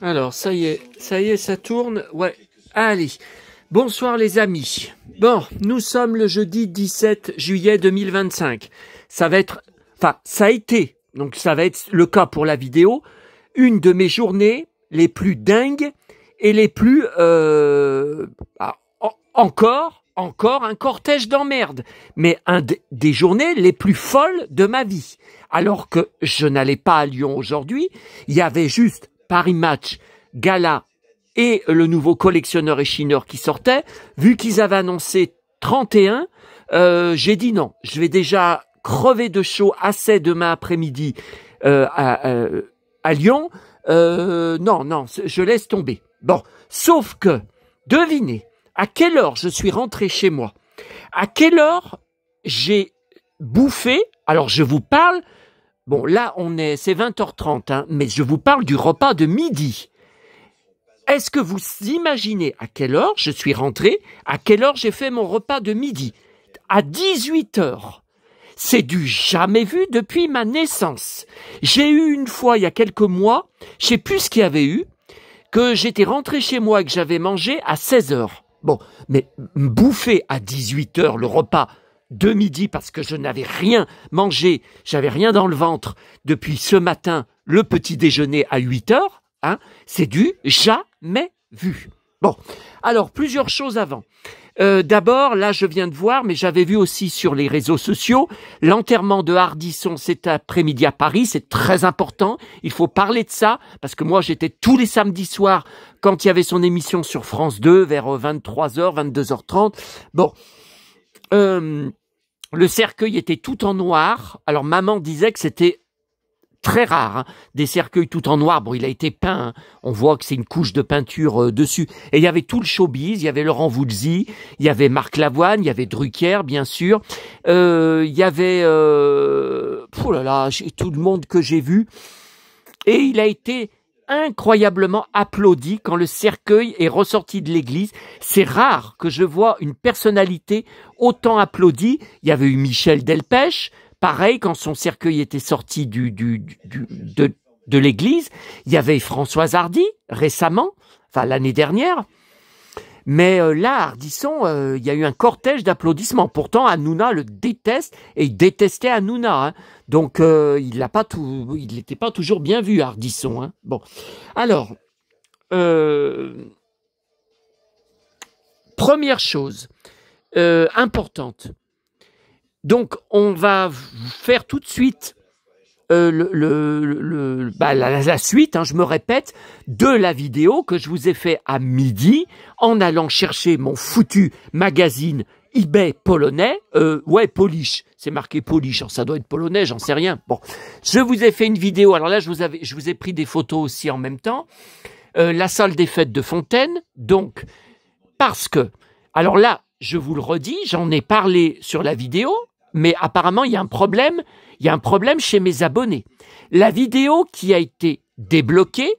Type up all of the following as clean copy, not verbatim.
Alors, ça y est, ça tourne. Ouais, allez. Bonsoir les amis. Bon, nous sommes le jeudi 17 juillet 2025. Ça va être, enfin, ça a été, donc ça va être le cas pour la vidéo, une de mes journées les plus dingues et les plus, encore un cortège d'emmerde, mais des journées les plus folles de ma vie. Alors que je n'allais pas à Lyon aujourd'hui, il y avait juste Paris Match, Gala et le nouveau collectionneur et chineur qui sortait. Vu qu'ils avaient annoncé 31, j'ai dit non, je vais déjà crever de chaud assez demain après-midi à Lyon. Non, je laisse tomber. Bon, sauf que, devinez, à quelle heure je suis rentré chez moi? À quelle heure j'ai bouffé? Alors, je vous parle, bon, là, c'est 20h30, hein, mais je vous parle du repas de midi. Est-ce que vous imaginez à quelle heure je suis rentré? À quelle heure j'ai fait mon repas de midi? À 18h. C'est du jamais vu depuis ma naissance. J'ai eu une fois, il y a quelques mois, je sais plus ce qu'il y avait eu, que j'étais rentré chez moi et que j'avais mangé à 16h. Bon, mais bouffer à 18h le repas de midi parce que je n'avais rien mangé, j'avais rien dans le ventre depuis ce matin, le petit déjeuner à 8h, hein, c'est du jamais vu. Bon, alors plusieurs choses avant. D'abord, là je viens de voir, mais j'avais vu aussi sur les réseaux sociaux, l'enterrement de Ardisson cet après-midi à Paris, c'est très important, il faut parler de ça, parce que moi j'étais tous les samedis soirs, quand il y avait son émission sur France 2, vers 23h, 22h30, bon, le cercueil était tout en noir, alors maman disait que c'était très rare, hein, des cercueils tout en noir. Bon, il a été peint, hein. On voit que c'est une couche de peinture dessus. Et il y avait tout le showbiz, il y avait Laurent Voulzy, il y avait Marc Lavoine, il y avait Drucker, bien sûr. Il y avait tout le monde que j'ai vu. Et il a été incroyablement applaudi quand le cercueil est ressorti de l'église. C'est rare que je vois une personnalité autant applaudie. Il y avait eu Michel Delpech. Pareil, quand son cercueil était sorti de l'église, il y avait Françoise Hardy, récemment, enfin l'année dernière. Mais là, Ardisson, il y a eu un cortège d'applaudissements. Pourtant, Hanouna le déteste, et il détestait Hanouna. Hein. Donc, il n'était pas toujours bien vu, Ardisson. Hein. Bon, alors, première chose importante. Donc, on va faire tout de suite la suite, hein, je me répète, de la vidéo que je vous ai fait à midi en allant chercher mon foutu magazine eBay polonais. Ouais, Polish, c'est marqué Polish, ça doit être polonais, j'en sais rien. Bon, je vous ai fait une vidéo, alors là, je vous ai pris des photos aussi en même temps. La salle des fêtes de Fontaine, donc, parce que, alors là, je vous le redis, j'en ai parlé sur la vidéo, mais apparemment, il y a un problème chez mes abonnés. La vidéo qui a été débloquée,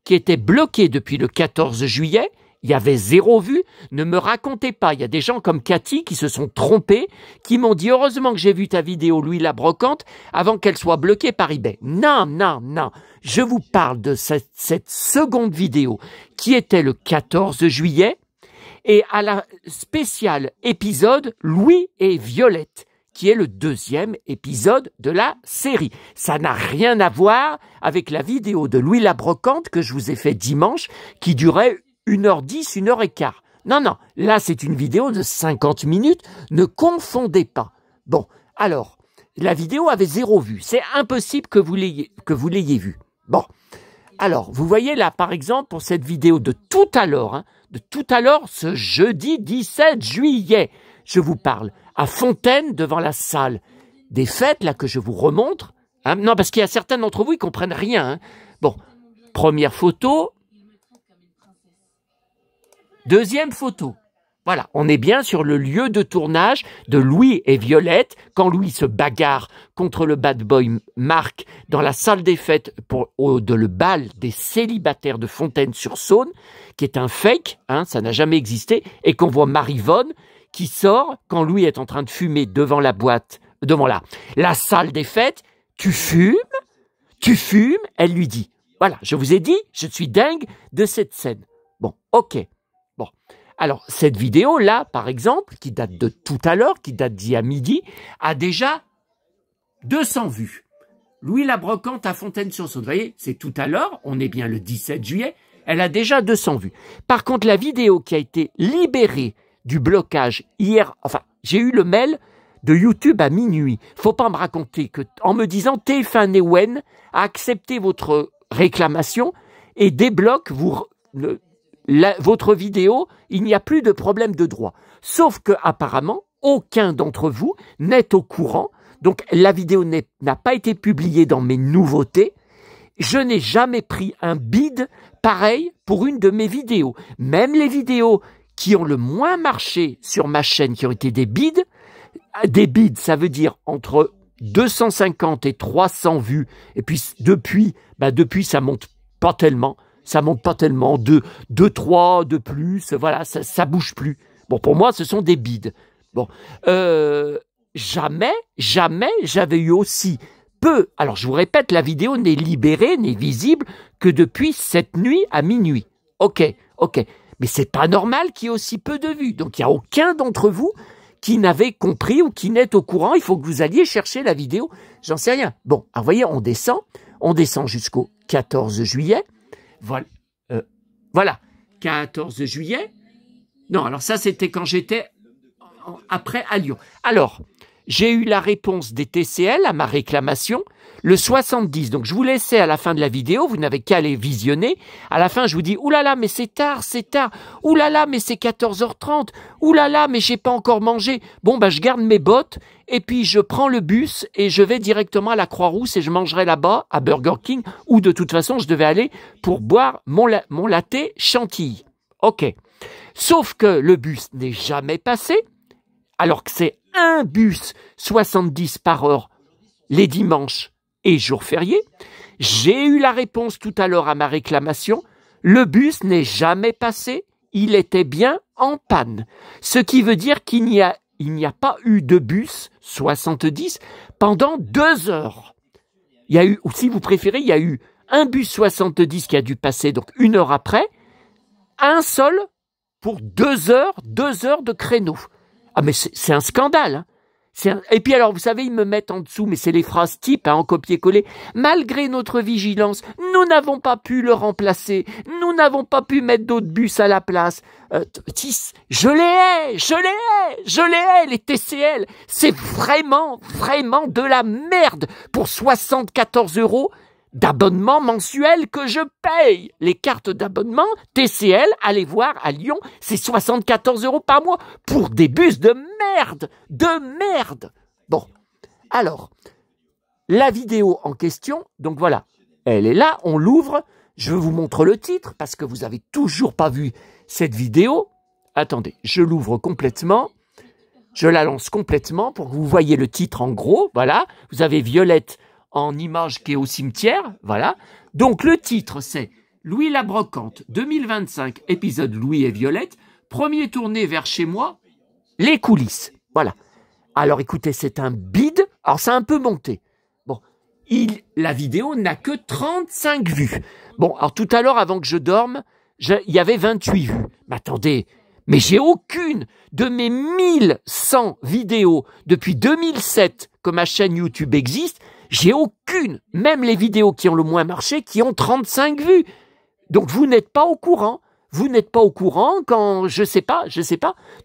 qui était bloquée depuis le 14 juillet, il y avait 0 vue, ne me racontez pas. Il y a des gens comme Cathy qui se sont trompés, qui m'ont dit « Heureusement que j'ai vu ta vidéo, Louis la Brocante, avant qu'elle soit bloquée par eBay. » Non. Je vous parle de cette seconde vidéo qui était le 14 juillet et à la spéciale épisode Louis et Violette, qui est le deuxième épisode de la série. Ça n'a rien à voir avec la vidéo de Louis la Brocante que je vous ai fait dimanche, qui durait 1h10, 1h15. Non, là c'est une vidéo de 50 minutes, ne confondez pas. Bon, alors, la vidéo avait 0 vue, c'est impossible que vous l'ayez vue. Bon, alors, vous voyez là par exemple pour cette vidéo de tout à l'heure, ce jeudi 17 juillet, je vous parle, à Fontaine, devant la salle des fêtes, là, que je vous remontre. Hein. Non, parce qu'il y a certains d'entre vous, ils comprennent rien. Hein. Bon, première photo. Deuxième photo. Voilà, on est bien sur le lieu de tournage de Louis et Violette, quand Louis se bagarre contre le bad boy Marc dans la salle des fêtes de le bal des célibataires de Fontaine-sur-Saône, qui est un fake, hein, ça n'a jamais existé, et qu'on voit Maryvonne qui sort quand Louis est en train de fumer devant la salle des fêtes. Tu fumes? Elle lui dit, Voilà, je vous ai dit, je suis dingue de cette scène. Bon, ok. Bon. Alors, cette vidéo-là, par exemple, qui date de tout à l'heure, qui date d'il y a midi, a déjà 200 vues. Louis la Brocante à Fontaine-sur-Saône. Vous voyez, c'est tout à l'heure, on est bien le 17 juillet, elle a déjà 200 vues. Par contre, la vidéo qui a été libérée du blocage hier, enfin, j'ai eu le mail de YouTube à minuit. Faut pas me raconter que, en me disant TF1 Newen a accepté votre réclamation et débloque votre vidéo, il n'y a plus de problème de droit. Sauf que, apparemment, aucun d'entre vous n'est au courant. Donc, la vidéo n'a pas été publiée dans mes nouveautés. Je n'ai jamais pris un bid pareil pour une de mes vidéos. Même les vidéos qui ont le moins marché sur ma chaîne, qui ont été des bids, ça veut dire entre 250 et 300 vues. Et puis, depuis, ça monte pas tellement. Ça monte pas tellement. 2, 3 de plus. Voilà, ça bouge plus. Bon, pour moi, ce sont des bids. Bon, jamais j'avais eu aussi peu. Alors, je vous répète, la vidéo n'est libérée, n'est visible que depuis cette nuit à minuit. Ok. Mais c'est pas normal qu'il y ait aussi peu de vues. Donc, il n'y a aucun d'entre vous qui n'avait compris ou qui n'est au courant. Il faut que vous alliez chercher la vidéo. J'en sais rien. Bon, alors, vous voyez, on descend jusqu'au 14 juillet. Voilà. 14 juillet. Non, alors ça, c'était quand j'étais après à Lyon. Alors, j'ai eu la réponse des TCL à ma réclamation, le 70. Donc, je vous laissais à la fin de la vidéo, vous n'avez qu'à aller visionner. À la fin, je vous dis, oulala, mais c'est tard. Oulala, mais c'est 14h30. Oulala, mais j'ai pas encore mangé. Bon, je garde mes bottes et puis je prends le bus et je vais directement à la Croix-Rousse et je mangerai là-bas à Burger King où de toute façon, je devais aller pour boire mon latte Chantilly. Ok. Sauf que le bus n'est jamais passé, alors que c'est un bus 70 par heure les dimanches et jours fériés. J'ai eu la réponse tout à l'heure à ma réclamation. Le bus n'est jamais passé, il était bien en panne. Ce qui veut dire qu'il n'y a pas eu de bus 70 pendant 2 heures. Il y a eu, ou si vous préférez, il y a eu un bus 70 qui a dû passer donc 1 heure après, un seul pour 2 heures de créneau. Ah mais c'est un scandale. Hein. Et puis alors, vous savez, ils me mettent en dessous, mais c'est les phrases types, en copier-coller. Malgré notre vigilance, nous n'avons pas pu le remplacer. Nous n'avons pas pu mettre d'autres bus à la place. Je les hais, les TCL. C'est vraiment de la merde pour 74 € d'abonnement mensuel que je paye. Les cartes d'abonnement TCL, allez voir à Lyon, c'est 74 € par mois pour des bus de merde. Bon, alors, la vidéo en question, donc voilà, elle est là, on l'ouvre, je vous montre le titre parce que vous n'avez toujours pas vu cette vidéo. Attendez, je l'ouvre complètement, je la lance complètement pour que vous voyez le titre en gros, voilà, vous avez Violette en image qui est au cimetière, voilà. Donc le titre c'est Louis la Brocante 2025, épisode Louis et Violette, premier tourné vers chez moi, les coulisses, voilà. Alors écoutez, c'est un bide, alors ça a un peu monté. Bon, la vidéo n'a que 35 vues. Bon, alors tout à l'heure avant que je dorme, il y avait 28 vues. Mais attendez, mais j'ai aucune de mes 1100 vidéos depuis 2007 que ma chaîne YouTube existe. J'ai aucune, même les vidéos qui ont le moins marché, qui ont 35 vues. Donc vous n'êtes pas au courant. Vous n'êtes pas au courant quand, je sais pas.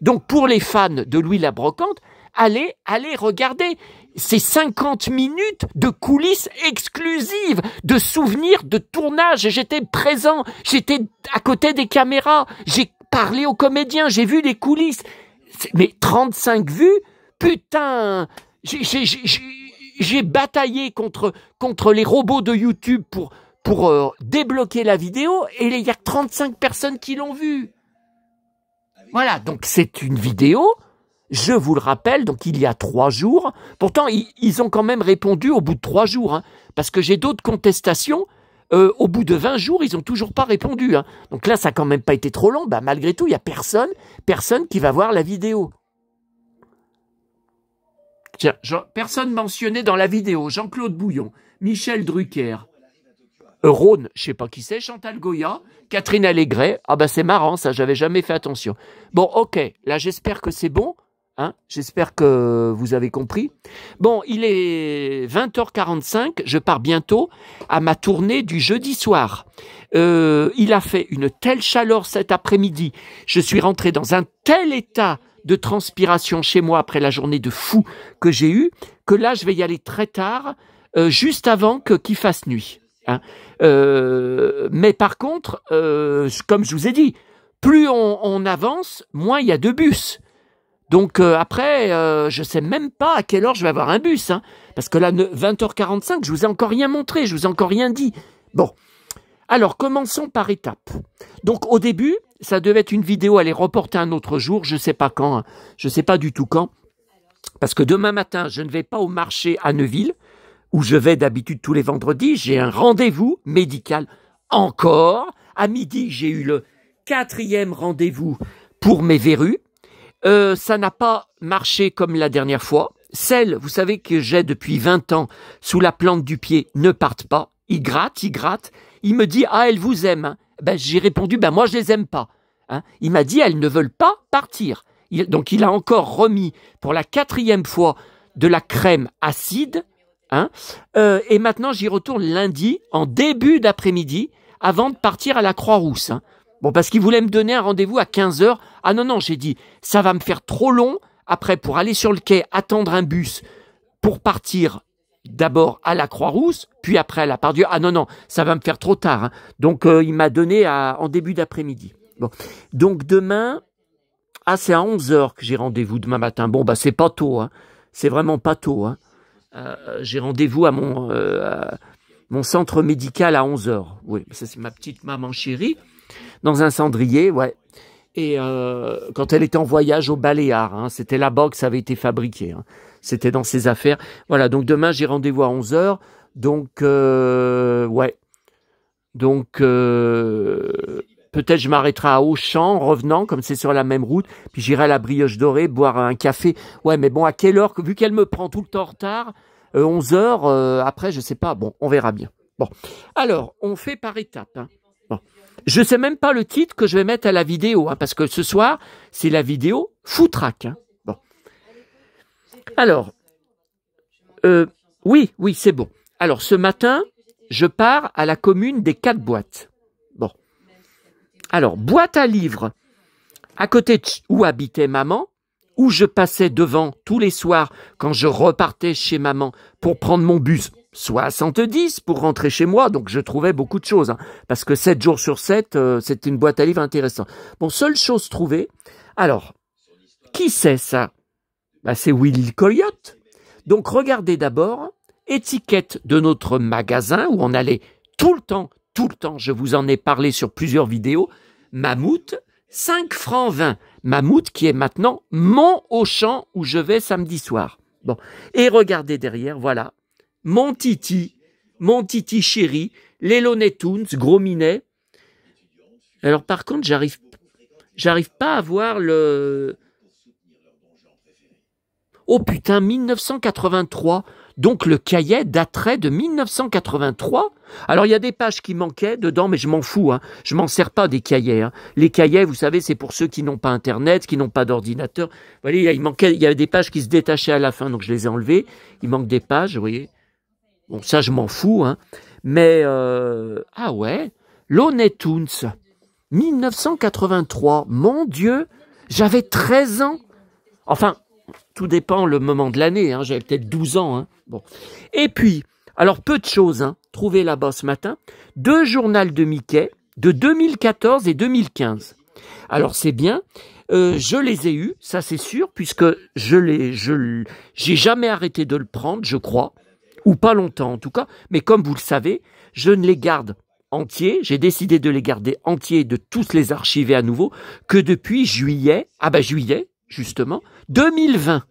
Donc pour les fans de Louis la Brocante, allez regarder. C'est 50 minutes de coulisses exclusives, de souvenirs de tournage. J'étais présent, j'étais à côté des caméras, j'ai parlé aux comédiens, j'ai vu les coulisses. Mais 35 vues, putain, j'ai bataillé contre les robots de YouTube pour débloquer la vidéo et il y a 35 personnes qui l'ont vue. Voilà, donc c'est une vidéo, je vous le rappelle, donc il y a 3 jours. Pourtant, ils ont quand même répondu au bout de 3 jours, hein, parce que j'ai d'autres contestations. Au bout de 20 jours, ils n'ont toujours pas répondu. Hein. Donc là, ça n'a quand même pas été trop long. Malgré tout, il n'y a personne qui va voir la vidéo. Tiens, personne mentionné dans la vidéo. Jean-Claude Bouillon, Michel Drucker. Rhône, je sais pas qui c'est, Chantal Goya, Catherine Allégret. Ah ben c'est marrant, ça, j'avais jamais fait attention. Bon, ok, là j'espère que c'est bon. Hein, j'espère que vous avez compris. Bon, il est 20h45, je pars bientôt à ma tournée du jeudi soir. Il a fait une telle chaleur cet après-midi, je suis rentré dans un tel état de transpiration chez moi après la journée de fou que j'ai eue, que là je vais y aller très tard, juste avant qu'il fasse nuit. Hein. Mais par contre, comme je vous ai dit, plus on avance, moins il y a de bus. Donc après, je sais même pas à quelle heure je vais avoir un bus, hein, parce que là, 20h45, je vous ai encore rien montré, je vous ai encore rien dit. Bon, alors commençons par étapes. Donc au début, ça devait être une vidéo, elle est reportée un autre jour, je sais pas quand, hein, je sais pas du tout quand, parce que demain matin, je ne vais pas au marché à Neuville, où je vais d'habitude tous les vendredis, j'ai un rendez-vous médical encore. À midi, j'ai eu le 4e rendez-vous pour mes verrues. Ça n'a pas marché comme la dernière fois. Celles, vous savez, que j'ai depuis 20 ans sous la plante du pied ne partent pas. Il gratte. Il me dit, ah, elle vous aime. Hein. Ben, j'ai répondu, ben, moi, je les aime pas. Hein. Il m'a dit, elles ne veulent pas partir. Donc, il a encore remis pour la 4e fois de la crème acide. Hein. Et maintenant, j'y retourne lundi, en début d'après-midi, avant de partir à la Croix-Rousse. Hein. Bon, parce qu'il voulait me donner un rendez-vous à 15h. Ah non, j'ai dit, ça va me faire trop long. Après, pour aller sur le quai, attendre un bus pour partir d'abord à la Croix-Rousse, puis après à la Part-Dieu. Ah non, ça va me faire trop tard. Hein. Donc, il m'a donné en début d'après-midi. Bon. Donc, demain, c'est à 11h que j'ai rendez-vous demain matin. Bon, bah, c'est pas tôt. Hein. C'est vraiment pas tôt. Hein. J'ai rendez-vous à mon centre médical à 11h. Oui, ça, c'est ma petite maman chérie. Dans un cendrier, ouais. Et quand elle était en voyage au Baléares, hein, c'était là-bas que ça avait été fabriqué. Hein. C'était dans ses affaires. Voilà, donc demain, j'ai rendez-vous à 11h. Donc, ouais. Donc, peut-être je m'arrêterai à Auchan en revenant, comme c'est sur la même route. Puis j'irai à la Brioche Dorée, boire un café. Ouais, mais bon, à quelle heure, vu qu'elle me prend tout le temps en retard, 11h, après, je sais pas. Bon, on verra bien. Bon, alors, on fait par étapes. Hein. Bon. Je sais même pas le titre que je vais mettre à la vidéo, hein, parce que ce soir, c'est la vidéo Foutraque. Hein. Bon. Alors, oui, c'est bon. Alors, ce matin, je pars à la commune des 4 boîtes. Bon. Alors, boîte à livres, à côté de où habitait maman, où je passais devant tous les soirs quand je repartais chez maman pour prendre mon bus. 70 pour rentrer chez moi, donc je trouvais beaucoup de choses, hein, parce que 7 jours sur 7, c'était une boîte à livres intéressante. Bon, seule chose trouvée, alors, qui c'est ça? Bah, c'est Willy le Coyote. Donc regardez d'abord, étiquette de notre magasin, où on allait tout le temps, je vous en ai parlé sur plusieurs vidéos, Mammouth, 5 francs 20. Mammouth qui est maintenant mon Auchan, où je vais samedi soir. Bon, et regardez derrière, voilà. Mon Titi chéri, les Looney Tunes, Gros Minet. Alors par contre, j'arrive pas à voir le... Oh putain, 1983. Donc le cahier daterait de 1983. Alors il y a des pages qui manquaient dedans, mais je m'en fous. Hein. Je m'en sers pas des cahiers. Hein. Les cahiers, vous savez, c'est pour ceux qui n'ont pas Internet, qui n'ont pas d'ordinateur. Vous voyez, il y avait des pages qui se détachaient à la fin, donc je les ai enlevées. Il manque des pages, vous voyez. Bon, ça, je m'en fous, hein. Mais, ah ouais, Looney Tunes, 1983, mon Dieu, j'avais 13 ans. Enfin, tout dépend le moment de l'année, hein. J'avais peut-être 12 ans, hein. Bon. Et puis, alors, peu de choses, hein, trouvées là-bas ce matin, 2 journaux de Mickey de 2014 et 2015. Alors, c'est bien, je les ai eus, ça c'est sûr, puisque j'ai jamais arrêté de le prendre, je crois. Ou pas longtemps en tout cas, mais comme vous le savez, je ne les garde entiers, j'ai décidé de les garder entiers, de tous les archiver à nouveau, que depuis juillet, justement, 2020.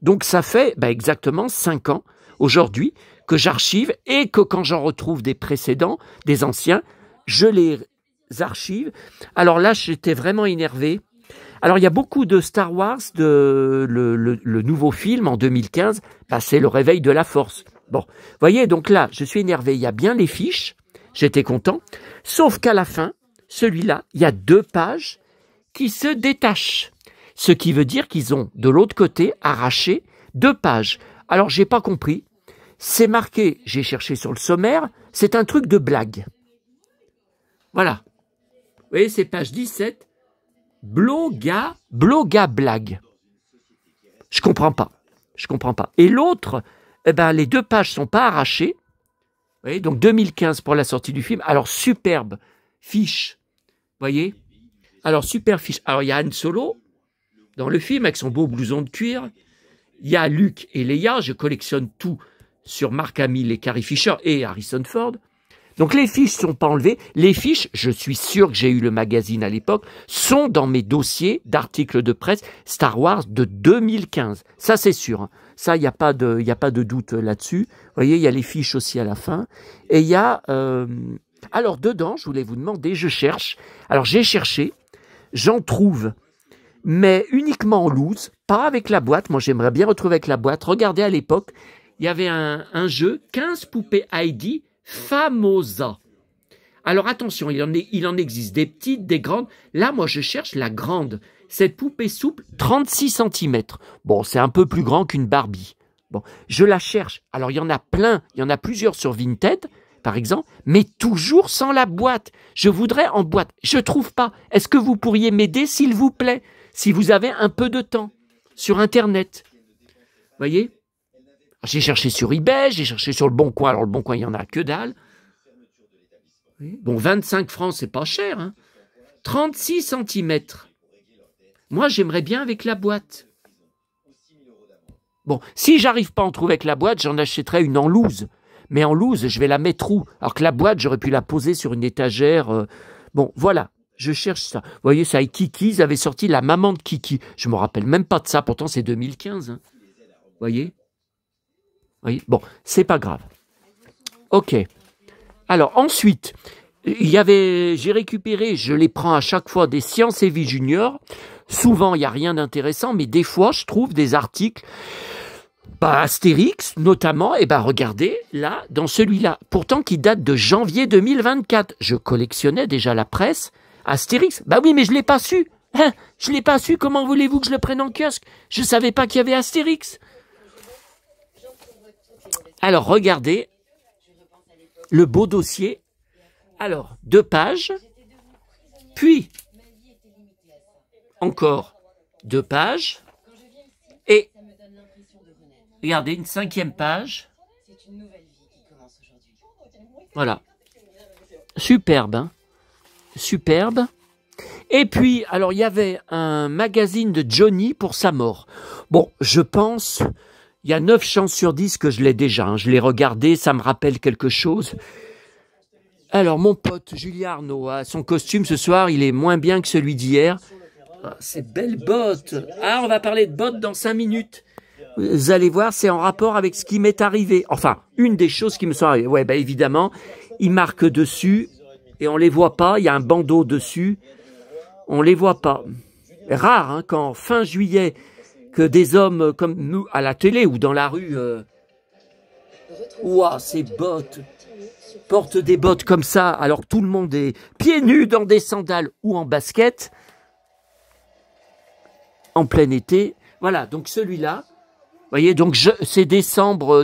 Donc ça fait exactement 5 ans, aujourd'hui, que j'archive et que quand j'en retrouve des précédents, des anciens, je les archive. Alors là, j'étais vraiment énervé. Alors, il y a beaucoup de Star Wars, le nouveau film en 2015, c'est le réveil de la force. Bon, voyez, donc là, je suis énervé. Il y a bien les fiches, J'étais content. Sauf qu'à la fin, celui-là, il y a 2 pages qui se détachent. Ce qui veut dire qu'ils ont, de l'autre côté, arraché 2 pages. Alors, j'ai pas compris. C'est marqué, j'ai cherché sur le sommaire, c'est un truc de blague. Voilà. Vous voyez, c'est page 17. Bloga blague. Je comprends pas. Et l'autre, eh ben, les 2 pages sont pas arrachées. Vous voyez, donc 2015 pour la sortie du film. Alors, superbe fiche. Vous voyez? Alors, super fiche. Alors, il y a Han Solo dans le film avec son beau blouson de cuir. Il y a Luke et Leia. Je collectionne tout sur Mark Hamill et Carrie Fisher et Harrison Ford. Donc les fiches sont pas enlevées. Les fiches, je suis sûr que j'ai eu le magazine à l'époque, sont dans mes dossiers d'articles de presse Star Wars de 2015. Ça c'est sûr. Hein. Ça, il n'y a pas de doute là-dessus. Vous voyez, il y a les fiches aussi à la fin. Et il y a... Alors dedans, je voulais vous demander, je cherche. Alors j'ai cherché, j'en trouve, mais uniquement en loose, pas avec la boîte. Moi j'aimerais bien retrouver avec la boîte. Regardez à l'époque, il y avait un jeu, 15 poupées Heidi Famosa. Alors attention, il en existe des petites, des grandes. Là, moi, je cherche la grande. Cette poupée souple, 36 cm. Bon, c'est un peu plus grand qu'une Barbie. Bon, je la cherche. Alors, il y en a plein, il y en a plusieurs sur Vinted, par exemple, mais toujours sans la boîte. Je voudrais en boîte. Je trouve pas. Est-ce que vous pourriez m'aider, s'il vous plaît, si vous avez un peu de temps, sur Internet? Vous voyez? J'ai cherché sur eBay, j'ai cherché sur le Bon Coin. Alors, le Bon Coin, il n'y en a que dalle. Bon, 25 francs, c'est pas cher. Hein. 36 cm. Moi, j'aimerais bien avec la boîte. Bon, si j'arrive pas à en trouver avec la boîte, j'en achèterai une en loose. Mais en loose, je vais la mettre où? Alors que la boîte, j'aurais pu la poser sur une étagère. Bon, voilà, je cherche ça. Vous voyez, ça, avec Kiki, ils avaient sorti la maman de Kiki. Je me rappelle même pas de ça, pourtant c'est 2015. Hein. Vous voyez? Oui, bon, c'est pas grave. Ok. Alors ensuite, j'ai récupéré, je les prends à chaque fois, des Science et Vie Junior. Souvent, il n'y a rien d'intéressant, mais des fois, je trouve des articles, Astérix notamment, et regardez, là, dans celui-là, pourtant qui date de janvier 2024. Je collectionnais déjà la presse, Astérix. Bah oui, mais je ne l'ai pas su. Hein, je ne l'ai pas su, comment voulez-vous que je le prenne en kiosque? Je ne savais pas qu'il y avait Astérix. Alors, regardez le beau dossier. Alors, 2 pages, puis encore 2 pages, et regardez, une 5e page. Voilà. Superbe, hein? Superbe. Et puis, alors, il y avait un magazine de Johnny pour sa mort. Bon, je pense... Il y a 9 chances sur 10 que je l'ai déjà. Hein. Je l'ai regardé, ça me rappelle quelque chose. Alors, mon pote Julien Arnaud, son costume ce soir, il est moins bien que celui d'hier. Ah, ces belles bottes. Ah, on va parler de bottes dans 5 minutes. Vous allez voir, c'est en rapport avec ce qui m'est arrivé. Enfin, une des choses qui me sont arrivées. Ouais, évidemment, il marque dessus et on les voit pas. Il y a un bandeau dessus. On les voit pas. Rare, hein, quand fin juillet... que des hommes comme nous, à la télé ou dans la rue, ouah, ces bottes, portent des bottes comme ça, alors que tout le monde est pieds nus dans des sandales ou en basket, en plein été. Voilà, donc celui-là, vous voyez, donc c'est décembre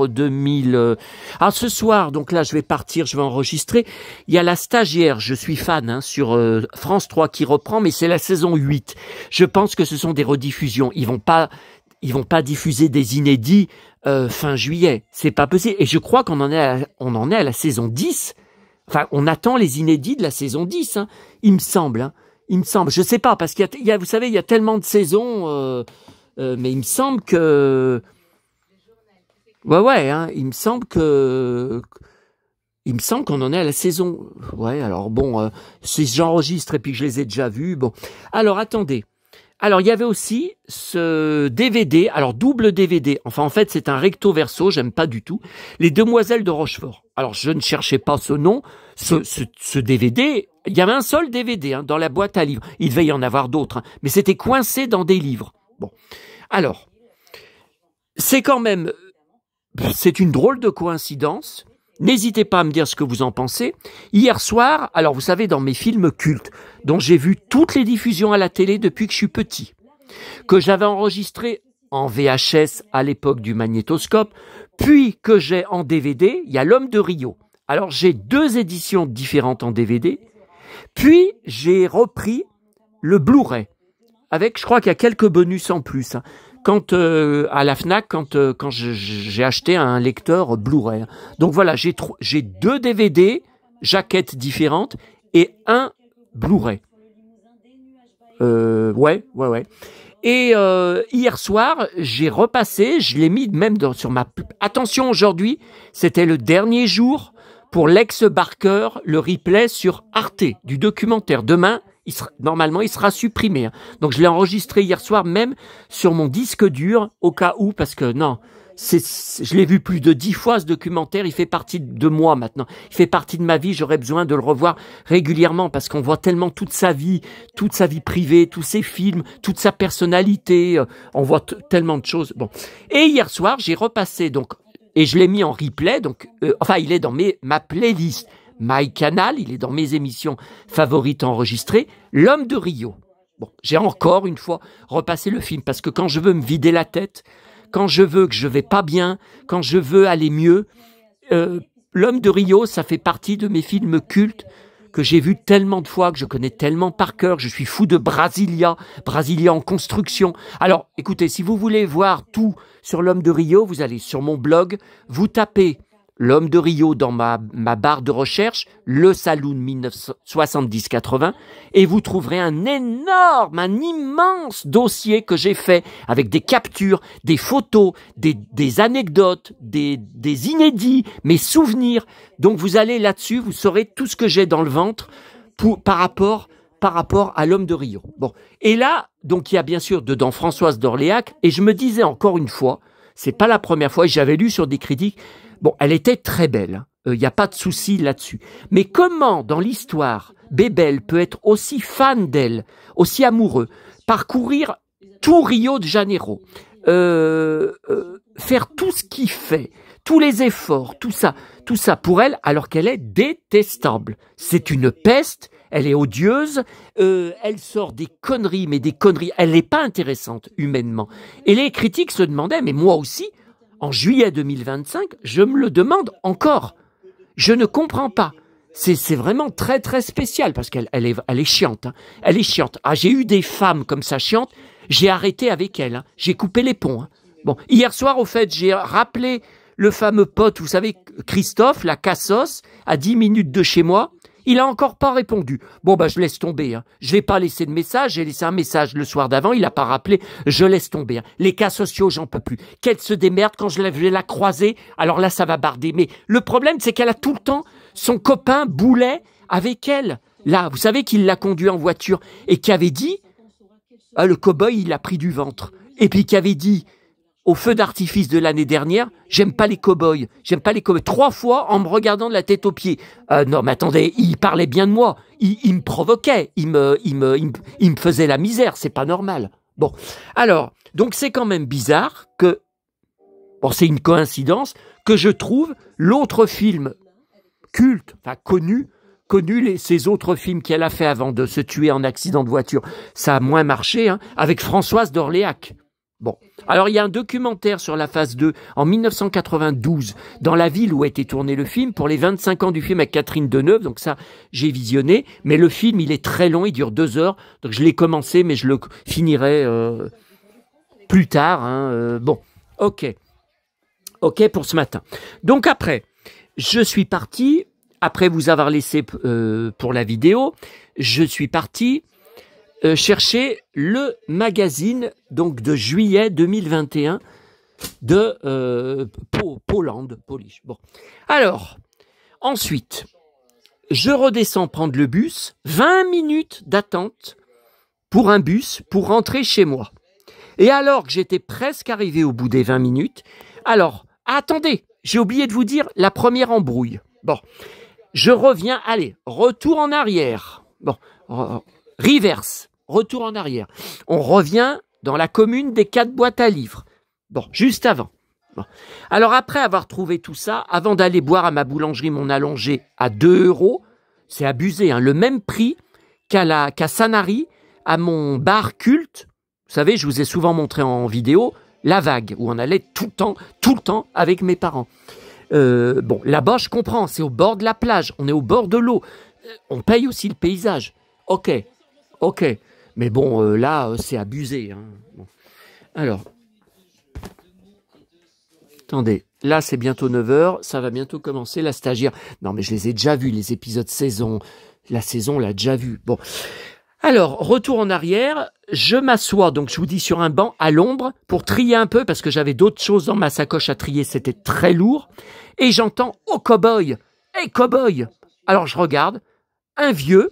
2000. Ah, ce soir, donc là, je vais partir, je vais enregistrer. Il y a La Stagiaire, je suis fan, hein, sur France 3 qui reprend, mais c'est la saison 8. Je pense que ce sont des rediffusions. Ils vont pas diffuser des inédits fin juillet. C'est pas possible. Et je crois qu'on en est à la saison 10. Enfin, on attend les inédits de la saison 10, hein, il me semble. Hein. Il me semble. Je sais pas, parce qu'il y a, vous savez, il y a tellement de saisons... mais il me semble que... Ouais, hein, il me semble qu'on en est à la saison... Ouais, alors bon, si j'enregistre et puis que je les ai déjà vus, bon... Alors, attendez. Alors, il y avait aussi ce DVD, alors double DVD. Enfin, en fait, c'est un recto verso, j'aime pas du tout. Les Demoiselles de Rochefort. Alors, je ne cherchais pas ce nom. Ce DVD, il y avait un seul DVD hein, dans la boîte à livres. Il devait y en avoir d'autres, hein, mais c'était coincé dans des livres. Bon, alors, c'est une drôle de coïncidence. N'hésitez pas à me dire ce que vous en pensez. Hier soir, alors vous savez, dans mes films cultes, dont j'ai vu toutes les diffusions à la télé depuis que je suis petit, que j'avais enregistré en VHS à l'époque du magnétoscope, puis que j'ai en DVD, il y a L'Homme de Rio. Alors j'ai 2 éditions différentes en DVD, puis j'ai repris le Blu-ray, avec, je crois qu'il y a quelques bonus en plus, hein. Quand à la Fnac, quand j'ai acheté un lecteur Blu-ray. Donc voilà, j'ai 2 DVD, jaquettes différentes, et un Blu-ray. Ouais. Et hier soir, j'ai repassé, je l'ai mis même sur ma... Attention, aujourd'hui, c'était le dernier jour pour Lex Barker, le replay sur Arte, du documentaire. Demain, normalement, il sera supprimé. Hein. Donc, je l'ai enregistré hier soir, même sur mon disque dur, au cas où, parce que non, je l'ai vu plus de 10 fois, ce documentaire. Il fait partie de moi maintenant. Il fait partie de ma vie. J'aurais besoin de le revoir régulièrement, parce qu'on voit tellement toute sa vie privée, tous ses films, toute sa personnalité. On voit tellement de choses. Bon. Et hier soir, j'ai repassé, donc, et je l'ai mis en replay. Donc, enfin, il est dans ma playlist. MyCanal, il est dans mes émissions favorites enregistrées, L'Homme de Rio. Bon, j'ai encore une fois repassé le film, parce que quand je veux me vider la tête, quand je veux que je vais pas bien, quand je veux aller mieux, L'Homme de Rio, ça fait partie de mes films cultes que j'ai vus tellement de fois, que je connais tellement par cœur. Je suis fou de Brasilia en construction. Alors, écoutez, si vous voulez voir tout sur L'Homme de Rio, vous allez sur mon blog, vous tapez L'Homme de Rio dans ma barre de recherche, le Saloon 1970-80, et vous trouverez un immense dossier que j'ai fait avec des captures, des photos, des anecdotes, des inédits, mes souvenirs. Donc vous allez là-dessus, vous saurez tout ce que j'ai dans le ventre par rapport à L'Homme de Rio. Bon. Et là, donc il y a bien sûr dedans Françoise d'Orléac, et je me disais encore une fois, c'est pas la première fois, et j'avais lu sur des critiques, bon, elle était très belle, il n'y a pas de souci là-dessus. Mais comment, dans l'histoire, Bebel peut être aussi fan d'elle, aussi amoureux, parcourir tout Rio de Janeiro, faire tout ce qu'il fait, tous les efforts, tout ça pour elle, alors qu'elle est détestable. C'est une peste, elle est odieuse, elle sort des conneries, mais des conneries, elle n'est pas intéressante humainement. Et les critiques se demandaient, mais moi aussi, en juillet 2025, je me le demande encore. Je ne comprends pas. C'est vraiment très très spécial, parce qu'elle est chiante. Hein. Elle est chiante. Ah, j'ai eu des femmes comme ça chiantes, j'ai arrêté avec elle. Hein. J'ai coupé les ponts. Hein. Bon, hier soir, au fait, j'ai rappelé le fameux pote, vous savez, Christophe, la Cassos, à 10 minutes de chez moi. Il a encore pas répondu. Bon, bah, je laisse tomber. Hein. Je vais pas laisser de message. J'ai laissé un message le soir d'avant. Il a pas rappelé. Je laisse tomber. Hein. Les cas sociaux, j'en peux plus. Qu'elle se démerde quand je vais la croiser. Alors là, ça va barder. Mais le problème, c'est qu'elle a tout le temps son copain Boulet avec elle. Là, vous savez qu'il l'a conduit en voiture et qui avait dit, ah, le cow-boy, il a pris du ventre. Et puis qui avait dit, au feu d'artifice de l'année dernière, j'aime pas les cow-boys. 3 fois en me regardant de la tête aux pieds. Non, mais attendez, il parlait bien de moi. Il me provoquait. Il me faisait la misère. C'est pas normal. Bon. Alors, donc c'est quand même bizarre que, bon, c'est une coïncidence, que je trouve l'autre film culte, enfin connu ces autres films qu'elle a fait avant de se tuer en accident de voiture. Ça a moins marché, hein, avec Françoise d'Orléac. Bon, alors il y a un documentaire sur la phase 2 en 1992 dans la ville où a été tourné le film pour les 25 ans du film avec Catherine Deneuve, donc ça j'ai visionné, mais le film il est très long, il dure 2 heures, donc je l'ai commencé mais je le finirai plus tard. Hein, bon, ok pour ce matin. Donc après, je suis parti, après vous avoir laissé pour la vidéo, je suis parti chercher le magazine donc de juillet 2021 de Polish. Bon. Alors, ensuite, je redescends prendre le bus, 20 minutes d'attente pour un bus pour rentrer chez moi. Et alors que j'étais presque arrivé au bout des 20 minutes, alors, attendez, j'ai oublié de vous dire la première embrouille. Bon, je reviens, allez, retour en arrière. Bon, reverse, retour en arrière. On revient dans la commune des 4 boîtes à livres. Bon, juste avant. Bon. Alors après avoir trouvé tout ça, avant d'aller boire à ma boulangerie mon allongé à 2 €, c'est abusé, hein, le même prix qu'à Sanary, à mon bar culte. Vous savez, je vous ai souvent montré en vidéo La Vague, où on allait tout le temps avec mes parents. Bon, là-bas, je comprends, c'est au bord de la plage, on est au bord de l'eau. On paye aussi le paysage. Ok. Mais bon, là, c'est abusé. Hein. Bon. Alors, attendez, là, c'est bientôt 9 h, ça va bientôt commencer, la stagiaire. Non, mais je les ai déjà vus, les épisodes saison. La saison, on l'a déjà vu. Bon. Alors, retour en arrière, je m'assois, donc je vous dis, sur un banc à l'ombre pour trier un peu, parce que j'avais d'autres choses dans ma sacoche à trier, c'était très lourd. Et j'entends « Oh, cow-boy ! Hey, cow-boy !» Alors, je regarde, un vieux,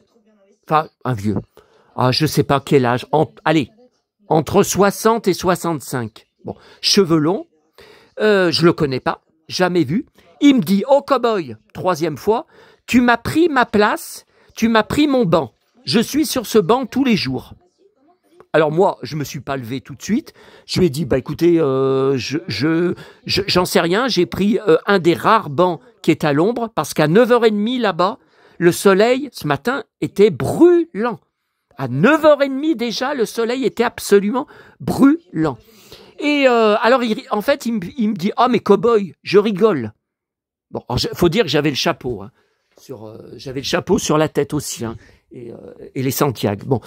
je sais pas quel âge, allez, entre 60 et 65. Bon, cheveux longs, je le connais pas, jamais vu. Il me dit « Oh, cow-boy !» 3e fois, « Tu m'as pris ma place, tu m'as pris mon banc. Je suis sur ce banc tous les jours. » Alors moi, je me suis pas levé tout de suite. Je lui ai dit, bah écoutez, j'en sais rien. J'ai pris un des rares bancs qui est à l'ombre parce qu'à 9h30 là-bas, le soleil, ce matin, était brûlant. À 9h30 déjà, le soleil était absolument brûlant. Et alors, en fait, il me dit, ah mais cow-boy, je rigole. Bon, faut dire que j'avais le chapeau, hein, j'avais le chapeau sur la tête aussi, hein, et les Santiago. Bon.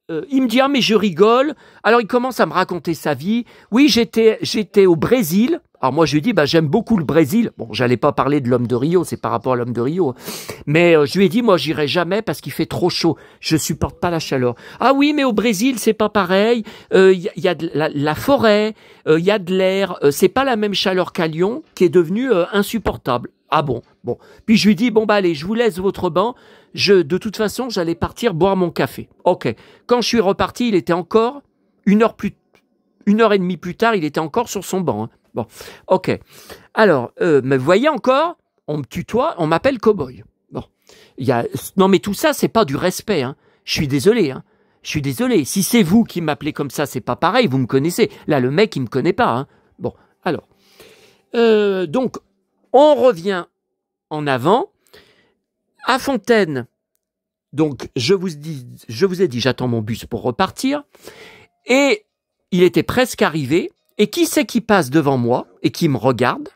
Il me dit, ah mais je rigole. Alors il commence à me raconter sa vie. Oui, j'étais au Brésil. Alors moi je lui dis, bah j'aime beaucoup le Brésil. Bon, j'allais pas parler de l'homme de Rio, c'est par rapport à l'homme de Rio. Mais je lui ai dit, moi j'irai jamais parce qu'il fait trop chaud. Je supporte pas la chaleur. Ah oui, mais au Brésil c'est pas pareil. Y a de la forêt, il y a de l'air. C'est pas la même chaleur qu'à Lyon, qui est devenue insupportable. Ah bon. Puis je lui dis, bon bah allez, je vous laisse votre banc. De toute façon, j'allais partir boire mon café. Ok. Quand je suis reparti, il était encore 1h30 plus tard, il était encore sur son banc. Hein. Bon. Ok. Alors, me voyez encore, on me tutoie, on m'appelle cow-boy. Bon. Non mais tout ça, c'est pas du respect. Hein. Je suis désolé. Hein. Je suis désolé. Si c'est vous qui m'appelez comme ça, c'est pas pareil. Vous me connaissez. Là, le mec, il me connaît pas. Hein. Bon. Alors. Donc, on revient en avant. À Fontaine, donc je vous ai dit, j'attends mon bus pour repartir, et il était presque arrivé, et qui c'est qui passe devant moi et qui me regarde?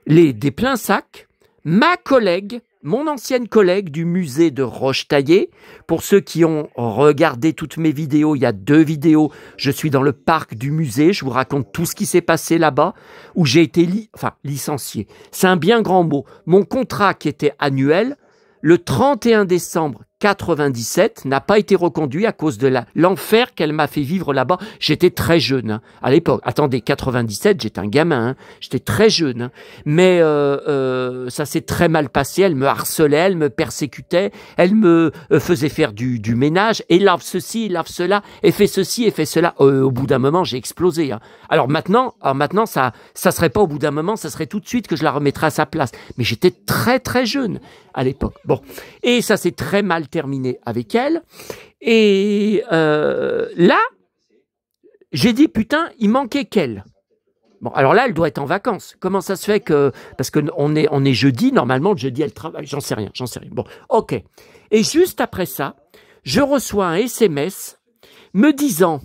Des pleins sacs, ma collègue, mon ancienne collègue du musée de Rochetaillé. Pour ceux qui ont regardé toutes mes vidéos, il y a 2 vidéos, je suis dans le parc du musée, je vous raconte tout ce qui s'est passé là-bas, où j'ai été licencié. C'est un bien grand mot. Mon contrat qui était annuel, le 31 décembre 97, n'a pas été reconduit à cause de l'enfer qu'elle m'a fait vivre là-bas. J'étais très jeune, hein, à l'époque. Attendez, 97, j'étais un gamin, hein, j'étais très jeune. Hein, mais ça s'est très mal passé. Elle me harcelait, elle me persécutait, elle me faisait faire du ménage, et lave ceci, lave cela, et fait ceci, et fait cela. Au bout d'un moment, j'ai explosé. Hein. Alors maintenant, ça serait pas au bout d'un moment, ça serait tout de suite que je la remettrais à sa place. Mais j'étais très très jeune à l'époque. Bon, et ça s'est très mal terminé avec elle. Et là, j'ai dit, putain, il manquait qu'elle. Bon, alors là, elle doit être en vacances. Comment ça se fait que... Parce qu'on est jeudi, normalement, le jeudi, elle travaille. J'en sais rien. Bon, ok. Et juste après ça, je reçois un SMS me disant,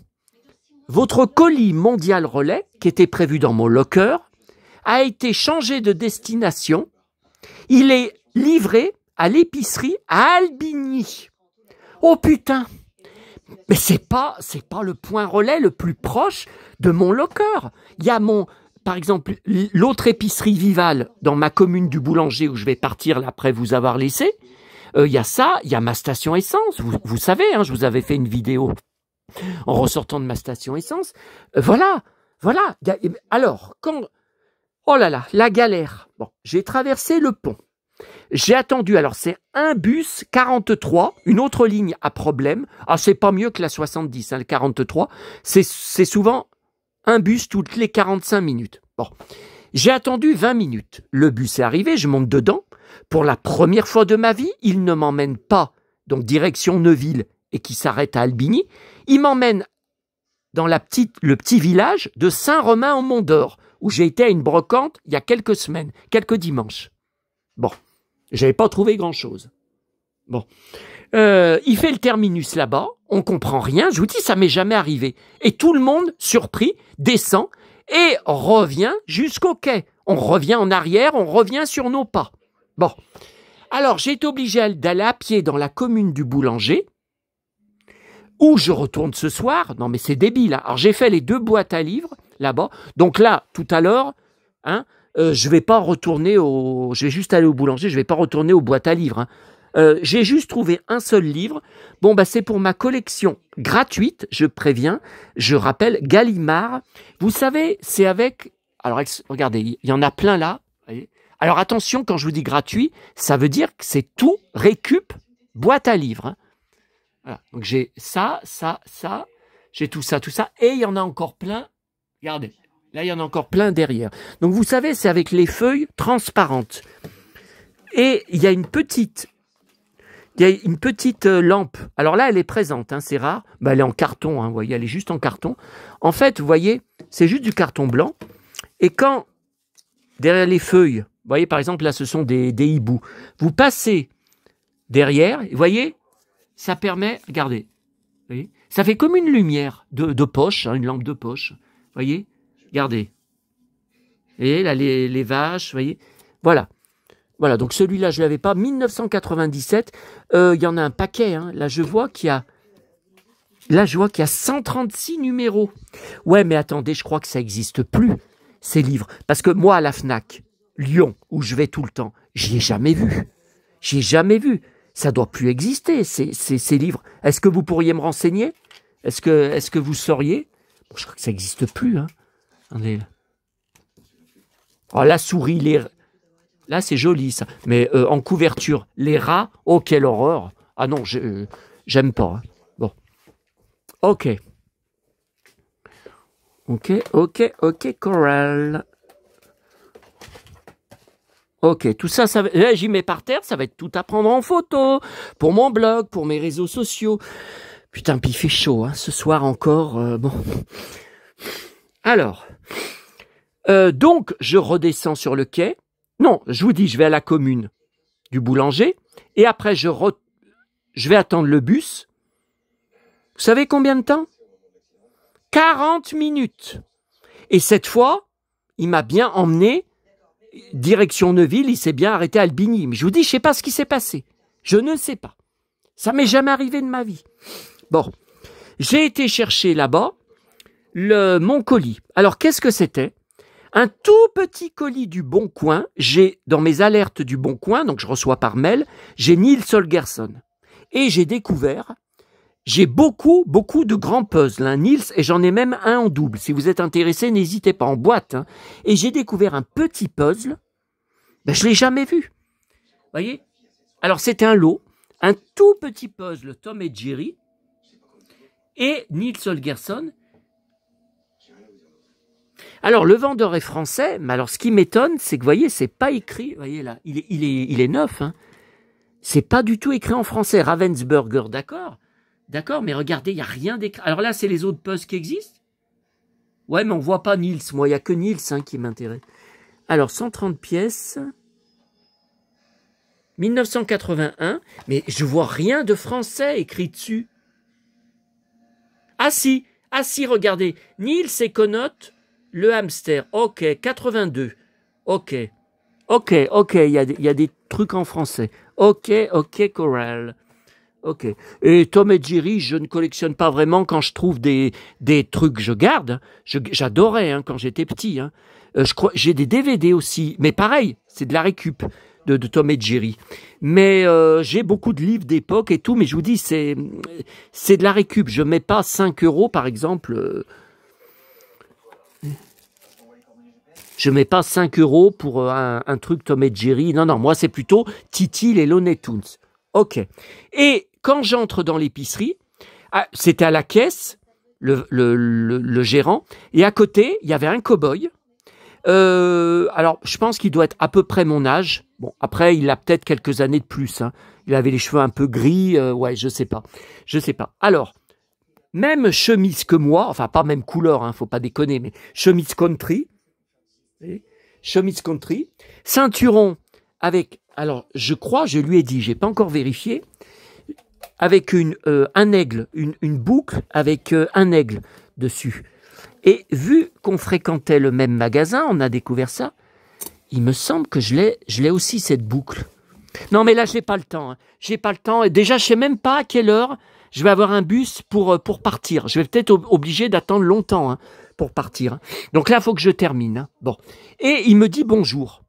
votre colis mondial relais, qui était prévu dans mon locker, a été changé de destination. Il est livré à l'épicerie à Albigny. Oh putain! Mais c'est pas le point relais le plus proche de mon locker. Il y a par exemple, l'autre épicerie Vival dans ma commune du Boulanger où je vais partir là, après vous avoir laissé. Il y a ça, il y a ma station essence. Vous savez, hein, je vous avais fait une vidéo en ressortant de ma station essence. Voilà. Alors, oh là là, la galère. Bon, j'ai traversé le pont. J'ai attendu, alors c'est un bus 43, une autre ligne à problème. Ah, c'est pas mieux que la 70, hein, le 43. C'est souvent un bus toutes les 45 minutes. Bon, j'ai attendu 20 minutes. Le bus est arrivé, je monte dedans. Pour la première fois de ma vie, il ne m'emmène pas, donc direction Neuville, et qui s'arrête à Albigny. Il m'emmène dans le petit village de Saint-Romain-au-Mont-d'Or, où j'ai été à une brocante il y a quelques semaines, quelques dimanches. Bon, j'avais pas trouvé grand-chose. Bon, il fait le terminus là-bas, on comprend rien, je vous dis, ça m'est jamais arrivé. Et tout le monde, surpris, descend et revient jusqu'au quai. On revient en arrière, on revient sur nos pas. Bon, alors j'ai été obligé d'aller à pied dans la commune du Boulanger, où je retourne ce soir. Non mais c'est débile, hein. Alors j'ai fait les 2 boîtes à livres là-bas. Donc là, tout à l'heure, hein, je vais pas retourner je vais juste aller au Boulanger, je vais pas retourner aux boîtes à livres, hein. J'ai juste trouvé un seul livre. Bon, bah, c'est pour ma collection gratuite, je préviens. Je rappelle, Gallimard. Vous savez, c'est avec... Alors, regardez, il y en a plein là. Voyez. Alors, attention, quand je vous dis gratuit, ça veut dire que c'est tout récup boîte à livres, hein. Voilà. Donc, j'ai ça, j'ai tout ça. Et il y en a encore plein. Regardez, là, il y en a encore plein derrière. Donc, vous savez, c'est avec les feuilles transparentes. Et il y a une petite lampe. Alors là, elle est présente, hein, c'est rare. Ben, elle est en carton, hein, vous voyez, elle est juste en carton. En fait, vous voyez, c'est juste du carton blanc. Et quand, derrière les feuilles, vous voyez, par exemple, là, ce sont des hiboux. Vous passez derrière, vous voyez, ça permet, regardez, vous voyez, ça fait comme une lumière de poche, hein, une lampe de poche. Vous voyez, regardez. Vous voyez, là, les vaches, vous voyez, voilà. Voilà, donc celui-là, je ne l'avais pas. 1997, il y en a un paquet, hein. Là, je vois qu'il y a 136 numéros. Ouais, mais attendez, je crois que ça n'existe plus, ces livres. Parce que moi, à la FNAC, Lyon, où je vais tout le temps, j'y ai jamais vu. Ça doit plus exister, ces livres. Est-ce que vous pourriez me renseigner? Est-ce que vous sauriez? Bon, je crois que ça n'existe plus, hein. Attendez, là. Oh, la souris, là, c'est joli, ça. Mais en couverture, les rats, oh, quelle horreur. Ah non, j'aime pas, hein. Bon. Ok, Coral. Ok, tout ça, là, j'y mets par terre, ça va être tout à prendre en photo, pour mon blog, pour mes réseaux sociaux. Putain, puis il fait chaud, hein, ce soir encore, bon. Alors, donc, je redescends sur le quai. Non, je vous dis, je vais à la commune du Boulanger et après je vais attendre le bus. Vous savez combien de temps? 40 minutes. Et cette fois, il m'a bien emmené direction Neuville, il s'est bien arrêté à Albigny. Mais je vous dis, je sais pas ce qui s'est passé. Je ne sais pas. Ça m'est jamais arrivé de ma vie. Bon, j'ai été chercher là-bas mon colis. Alors, qu'est-ce que c'était? Un tout petit colis du Bon Coin. J'ai, dans mes alertes du Bon Coin, donc je reçois par mail, j'ai Nils Holgersson. Et j'ai découvert, j'ai beaucoup de grands puzzles, hein, Nils, et j'en ai même un en double. Si vous êtes intéressé, n'hésitez pas, en boîte, hein. Et j'ai découvert un petit puzzle, ben, je l'ai jamais vu. Voyez? Alors c'était un lot, un tout petit puzzle Tom et Jerry, et Nils Holgersson. Alors, le vendeur est français, mais alors ce qui m'étonne, c'est que, vous voyez, c'est pas écrit, vous voyez là, il est neuf, hein. C'est pas du tout écrit en français. Ravensburger, d'accord, mais regardez, il n'y a rien d'écrit. Alors là, c'est les autres puzzles qui existent. Ouais, mais on voit pas Nils, moi, il n'y a que Nils, hein, qui m'intéresse. Alors, 130 pièces, 1981, mais je vois rien de français écrit dessus. Ah si, regardez, Nils et Connote, le hamster, ok, 82, ok, il y a des trucs en français, ok, Coral, ok. Et Tom et Jerry, je ne collectionne pas vraiment. Quand je trouve des trucs, je garde. J'adorais, hein, quand j'étais petit, hein. Je crois, j'ai des DVD aussi, mais pareil, c'est de la récup de Tom et Jerry. Mais j'ai beaucoup de livres d'époque et tout, mais je vous dis, c'est de la récup. Je mets pas 5 € par exemple. Je mets pas 5 € pour un truc Tom et Jerry. Non, moi c'est plutôt Titi les Looney Tunes. Ok. Et quand j'entre dans l'épicerie, c'était à la caisse, le gérant, et à côté, il y avait un cow-boy. Alors, je pense qu'il doit être à peu près mon âge. Bon, après, il a peut-être quelques années de plus, hein. Il avait les cheveux un peu gris, ouais, je sais pas. Alors, même chemise que moi, enfin pas même couleur, hein, faut pas déconner, mais chemise country, chemise country, ceinturon avec, alors je crois, je lui ai dit, j'ai pas encore vérifié, avec un aigle, une boucle avec un aigle dessus. Et vu qu'on fréquentait le même magasin, on a découvert ça, il me semble que je l'ai aussi cette boucle. Non mais là j'ai pas le temps, hein. J'ai pas le temps, et déjà je sais même pas à quelle heure je vais avoir un bus pour partir. Je vais peut-être obligé d'attendre longtemps, hein, pour partir. Hein. Donc là il faut que je termine. Hein. Bon. Et il me dit bonjour.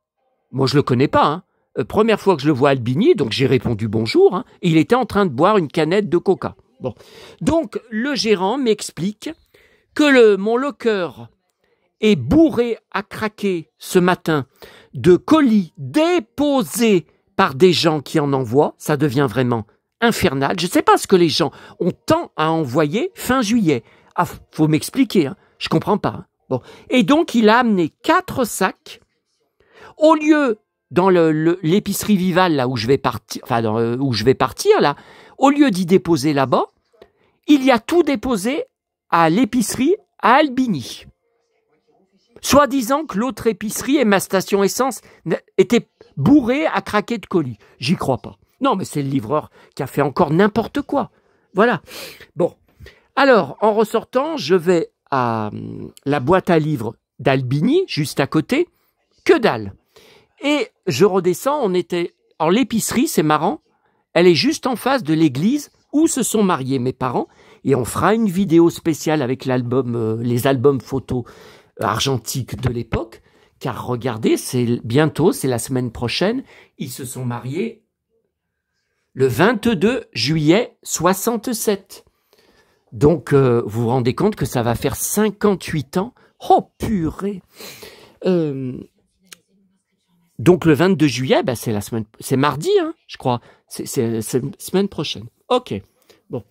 Moi je le connais pas, hein. Première fois que je le vois Albini, donc j'ai répondu bonjour, hein, et il était en train de boire une canette de coca. Bon. Donc le gérant m'explique que mon locker est bourré à craquer ce matin de colis déposés par des gens qui en envoient. Ça devient vraiment infernal. Je ne sais pas ce que les gens ont tant à envoyer fin juillet. Ah, faut m'expliquer, hein. Je comprends pas. Hein. Bon. Et donc il a amené 4 sacs au lieu dans l'épicerie Vival là où je vais partir, enfin où je vais partir là, au lieu d'y déposer là-bas, il y a tout déposé à l'épicerie à Albini. Soit disant que l'autre épicerie et ma station essence étaient bourrées à craquer de colis. J'y crois pas. Non, mais c'est le livreur qui a fait encore n'importe quoi. Voilà. Bon. Alors, en ressortant, je vais à la boîte à livres d'Albini, juste à côté. Que dalle. Et je redescends, on était... Alors l'épicerie, c'est marrant, elle est juste en face de l'église où se sont mariés mes parents, et on fera une vidéo spéciale avec les albums photos argentiques de l'époque, car regardez, c'est bientôt, c'est la semaine prochaine, ils se sont mariés le 22 juillet 67. Donc, vous vous rendez compte que ça va faire 58 ans. Oh purée. Donc le 22 juillet, ben, c'est mardi, hein, je crois. C'est semaine prochaine. Ok. Bon.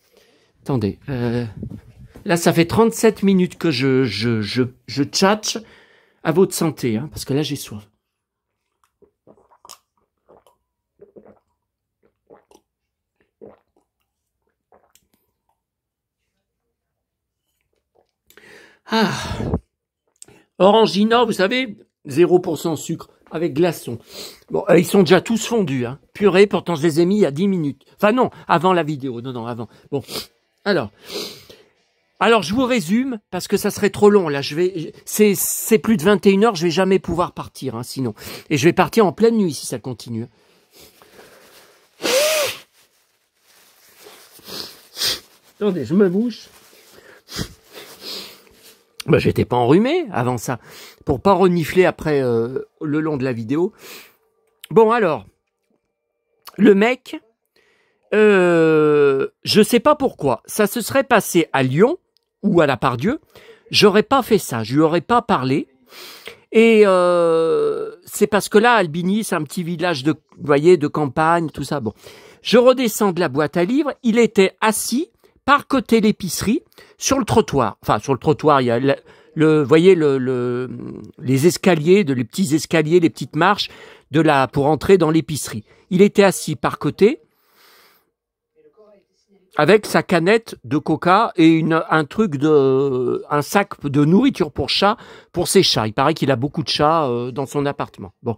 Attendez. Là, ça fait 37 minutes que je tchatche à votre santé, hein, parce que là, j'ai soif. Ah. Orangina, vous savez, 0% sucre. Avec glaçons. Bon, ils sont déjà tous fondus, hein. Purée, pourtant je les ai mis il y a 10 minutes. Enfin non, avant la vidéo. Non, avant. Bon, alors je vous résume, parce que ça serait trop long. Là, c'est plus de 21h, je vais jamais pouvoir partir, hein, sinon. Et je vais partir en pleine nuit si ça continue. Attendez, je me bouche. Ben, j'étais pas enrhumé avant ça, pour pas renifler après le long de la vidéo. Bon alors, le mec, je sais pas pourquoi, ça se serait passé à Lyon ou à la Pardieu, j'aurais pas fait ça, je lui aurais pas parlé. Et c'est parce que là, Albini, c'est un petit village de, vous voyez, de campagne, tout ça. Bon, je redescends de la boîte à livres, il était assis par côté l'épicerie, sur le trottoir. Enfin, sur le trottoir, il y a vous voyez les escaliers, les petits escaliers, les petites marches pour entrer dans l'épicerie. Il était assis par côté avec sa canette de coca et un sac de nourriture pour ses chats. Il paraît qu'il a beaucoup de chats dans son appartement. Bon.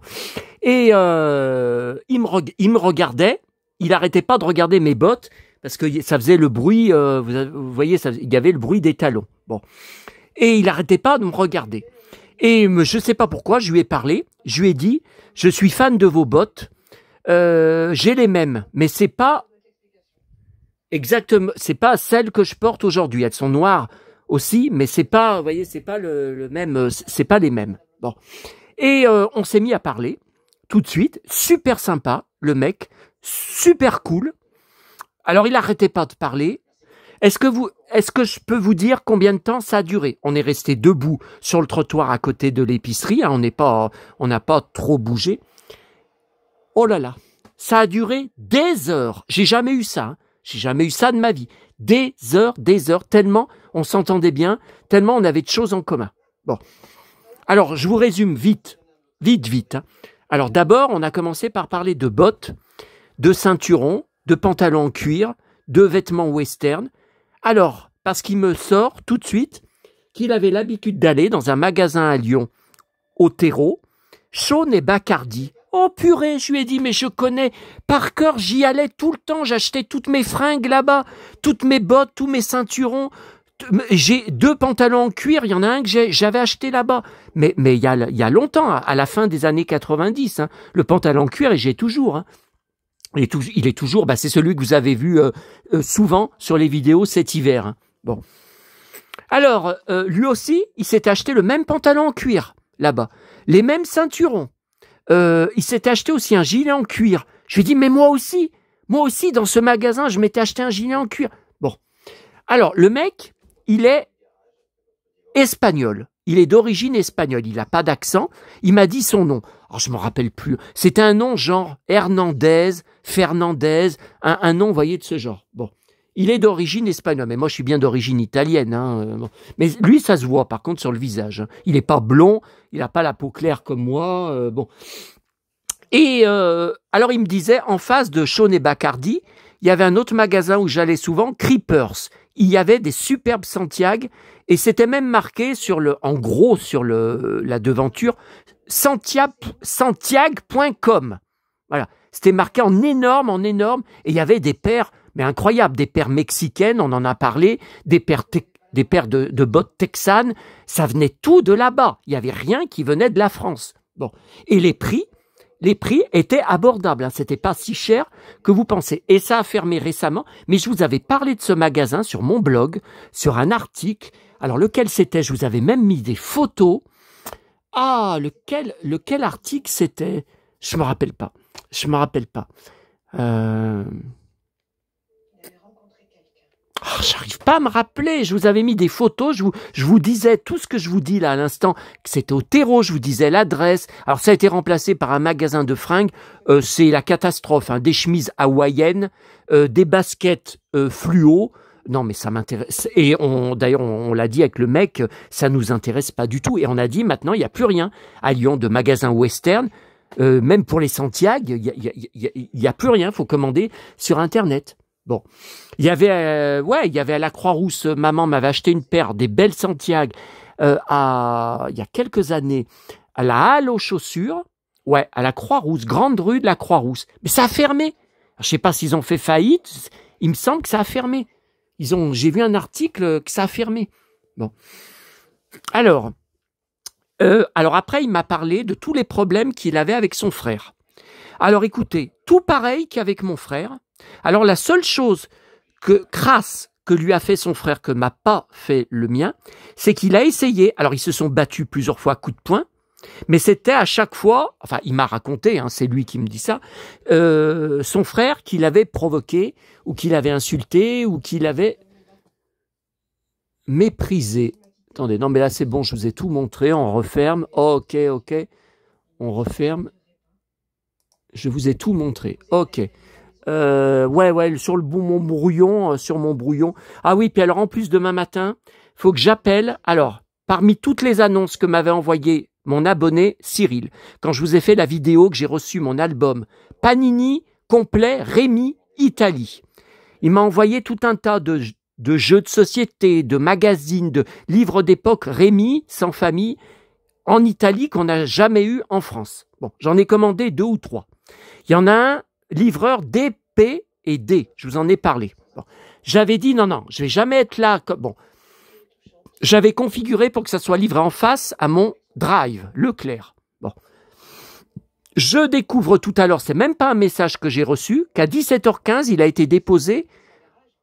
Et il me regardait, il arrêtait pas de regarder mes bottes parce que ça faisait le bruit, vous voyez, il y avait le bruit des talons. Bon. Et il arrêtait pas de me regarder. Et je sais pas pourquoi, je lui ai parlé, je lui ai dit, je suis fan de vos bottes, j'ai les mêmes, mais c'est pas exactement, c'est pas celles que je porte aujourd'hui. Elles sont noires aussi, mais c'est pas, vous voyez, c'est pas le même, c'est pas les mêmes. Bon. Et on s'est mis à parler tout de suite, super sympa, le mec, super cool. Alors il arrêtait pas de parler. Est-ce que je peux vous dire combien de temps ça a duré? On est resté debout sur le trottoir à côté de l'épicerie, hein, on n'a pas trop bougé. Oh là là, ça a duré des heures. J'ai jamais eu ça, hein. J'ai jamais eu ça de ma vie. Des heures, tellement on s'entendait bien, tellement on avait de choses en commun. Bon, alors je vous résume vite. Hein. Alors d'abord, on a commencé par parler de bottes, de ceinturons, de pantalons en cuir, de vêtements western. Alors, parce qu'il me sort tout de suite qu'il avait l'habitude d'aller dans un magasin à Lyon, au terreau, Shawn et Bacardi. Oh purée, je lui ai dit, mais je connais par cœur, j'y allais tout le temps, j'achetais toutes mes fringues là-bas, toutes mes bottes, tous mes ceinturons. J'ai 2 pantalons en cuir, il y en a un que j'avais acheté là-bas. Mais il y a longtemps, à la fin des années 90, hein, le pantalon en cuir, et j'ai toujours. Hein. Il est toujours, c'est celui que vous avez vu souvent sur les vidéos cet hiver. Hein. Bon. Alors, lui aussi, il s'est acheté le même pantalon en cuir là-bas, les mêmes ceinturons. Il s'est acheté aussi un gilet en cuir. Je lui ai dit, mais moi aussi, dans ce magasin, je m'étais acheté un gilet en cuir. Bon. Alors, le mec, il est espagnol. Il est d'origine espagnole. Il n'a pas d'accent. Il m'a dit son nom. Alors, je ne me rappelle plus. C'est un nom genre Hernandez, Fernandez, un nom, vous voyez, de ce genre. Bon. Il est d'origine espagnole, mais moi je suis bien d'origine italienne. Hein. Bon. Mais lui, ça se voit par contre sur le visage. Hein. Il n'est pas blond, il n'a pas la peau claire comme moi. Bon. Et alors il me disait, en face de Shawn et Bacardi, il y avait un autre magasin où j'allais souvent, Creepers. Il y avait des superbes Santiago et c'était même marqué en gros sur la devanture, Santiago.com. Voilà, c'était marqué en énorme, et il y avait des paires, mais incroyables, des paires mexicaines, on en a parlé, des paires de bottes texanes, ça venait tout de là-bas. Il n'y avait rien qui venait de la France. Bon, et les prix étaient abordables, hein. C'était pas si cher que vous pensez. Et ça a fermé récemment, mais je vous avais parlé de ce magasin sur mon blog, sur un article. Alors lequel c'était? Je vous avais même mis des photos. Ah, lequel article c'était? Je me rappelle pas. J'arrive pas à me rappeler. Je vous avais mis des photos. Je vous disais tout ce que je vous dis là à l'instant. Que c'était au terreau. Je vous disais l'adresse. Alors ça a été remplacé par un magasin de fringues. C'est la catastrophe. Hein. Des chemises hawaïennes, des baskets fluo. Non, mais ça m'intéresse. Et d'ailleurs, on l'a dit avec le mec, ça nous intéresse pas du tout. Et on a dit maintenant, il n'y a plus rien à Lyon de magasin western. Même pour les Santiago, il y a plus rien. Faut commander sur Internet. Bon, il y avait à la Croix-Rousse, maman m'avait acheté une paire des belles Santiago il y a quelques années à la Halle aux chaussures, à la Croix-Rousse, grande rue de la Croix-Rousse. Mais ça a fermé. Je sais pas s'ils ont fait faillite. Il me semble que ça a fermé. J'ai vu un article que ça a fermé. Bon, alors après il m'a parlé de tous les problèmes qu'il avait avec son frère. Alors écoutez, tout pareil qu'avec mon frère. Alors la seule chose crasse que lui a fait son frère, que m'a pas fait le mien, c'est qu'il a essayé, alors ils se sont battus plusieurs fois à coups de poing, mais c'était à chaque fois, enfin il m'a raconté, hein, c'est lui qui me dit ça, son frère qui l'avait provoqué, ou qui l'avait insulté, ou qui l'avait méprisé. Attendez, non mais là c'est bon, je vous ai tout montré, on referme, ok, on referme, je vous ai tout montré, ok. Sur mon brouillon. Ah oui, puis alors en plus demain matin, faut que j'appelle. Alors, parmi toutes les annonces que m'avait envoyé mon abonné Cyril, quand je vous ai fait la vidéo que j'ai reçu mon album Panini complet Rémi Italie, il m'a envoyé tout un tas de jeux de société, de magazines, de livres d'époque Rémi sans famille en Italie qu'on n'a jamais eu en France. Bon, j'en ai commandé 2 ou 3. Il y en a un livreur D, P et D. Je vous en ai parlé. Bon. J'avais dit non, je vais jamais être là. Bon, j'avais configuré pour que ça soit livré en face à mon drive, Leclerc. Bon, je découvre tout à l'heure, c'est même pas un message que j'ai reçu, qu'à 17h15, il a été déposé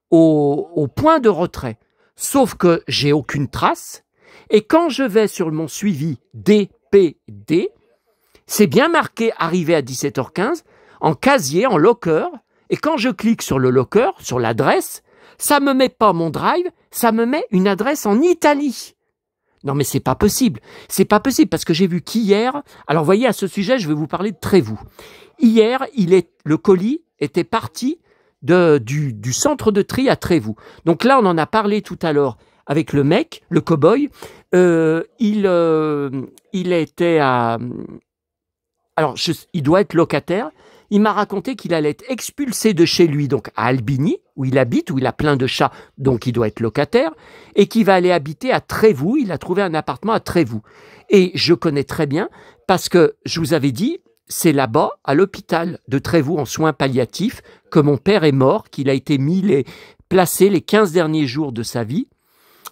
au point de retrait. Sauf que j'ai aucune trace. Et quand je vais sur mon suivi DPD, c'est bien marqué arrivé à 17h15. En casier, en locker, et quand je clique sur le locker, sur l'adresse, ça me met pas mon drive, ça me met une adresse en Italie. Non mais c'est pas possible parce que j'ai vu qu'hier, alors voyez à ce sujet, je vais vous parler de Trévoux. Hier, le colis était parti du centre de tri à Trévoux. Donc là, on en a parlé tout à l'heure avec le mec, le cow-boy. Il était à... Alors, il doit être locataire. Il m'a raconté qu'il allait être expulsé de chez lui, donc à Albigny, où il habite, où il a plein de chats, donc il doit être locataire, et qui va aller habiter à Trévoux. Il a trouvé un appartement à Trévoux. Et je connais très bien, parce que je vous avais dit, c'est là-bas, à l'hôpital de Trévoux, en soins palliatifs, que mon père est mort, qu'il a été placé les 15 derniers jours de sa vie,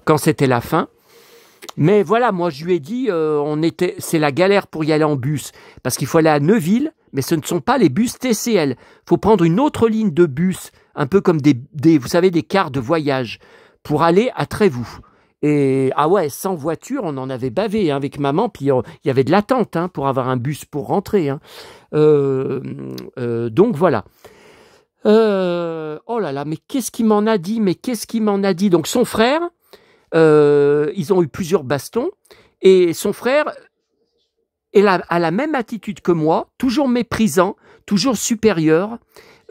quand c'était la fin. Mais voilà, moi je lui ai dit, c'est la galère pour y aller en bus, parce qu'il faut aller à Neuville, mais ce ne sont pas les bus TCL. Il faut prendre une autre ligne de bus, un peu comme vous savez, des cars de voyage, pour aller à Trévoux. Et ah ouais, sans voiture, on en avait bavé avec maman, puis il y avait de l'attente pour avoir un bus pour rentrer. Donc voilà. Oh là là, mais qu'est-ce qu'il m'en a dit? Donc son frère, ils ont eu plusieurs bastons, et son frère a la même attitude que moi, toujours méprisant, toujours supérieur.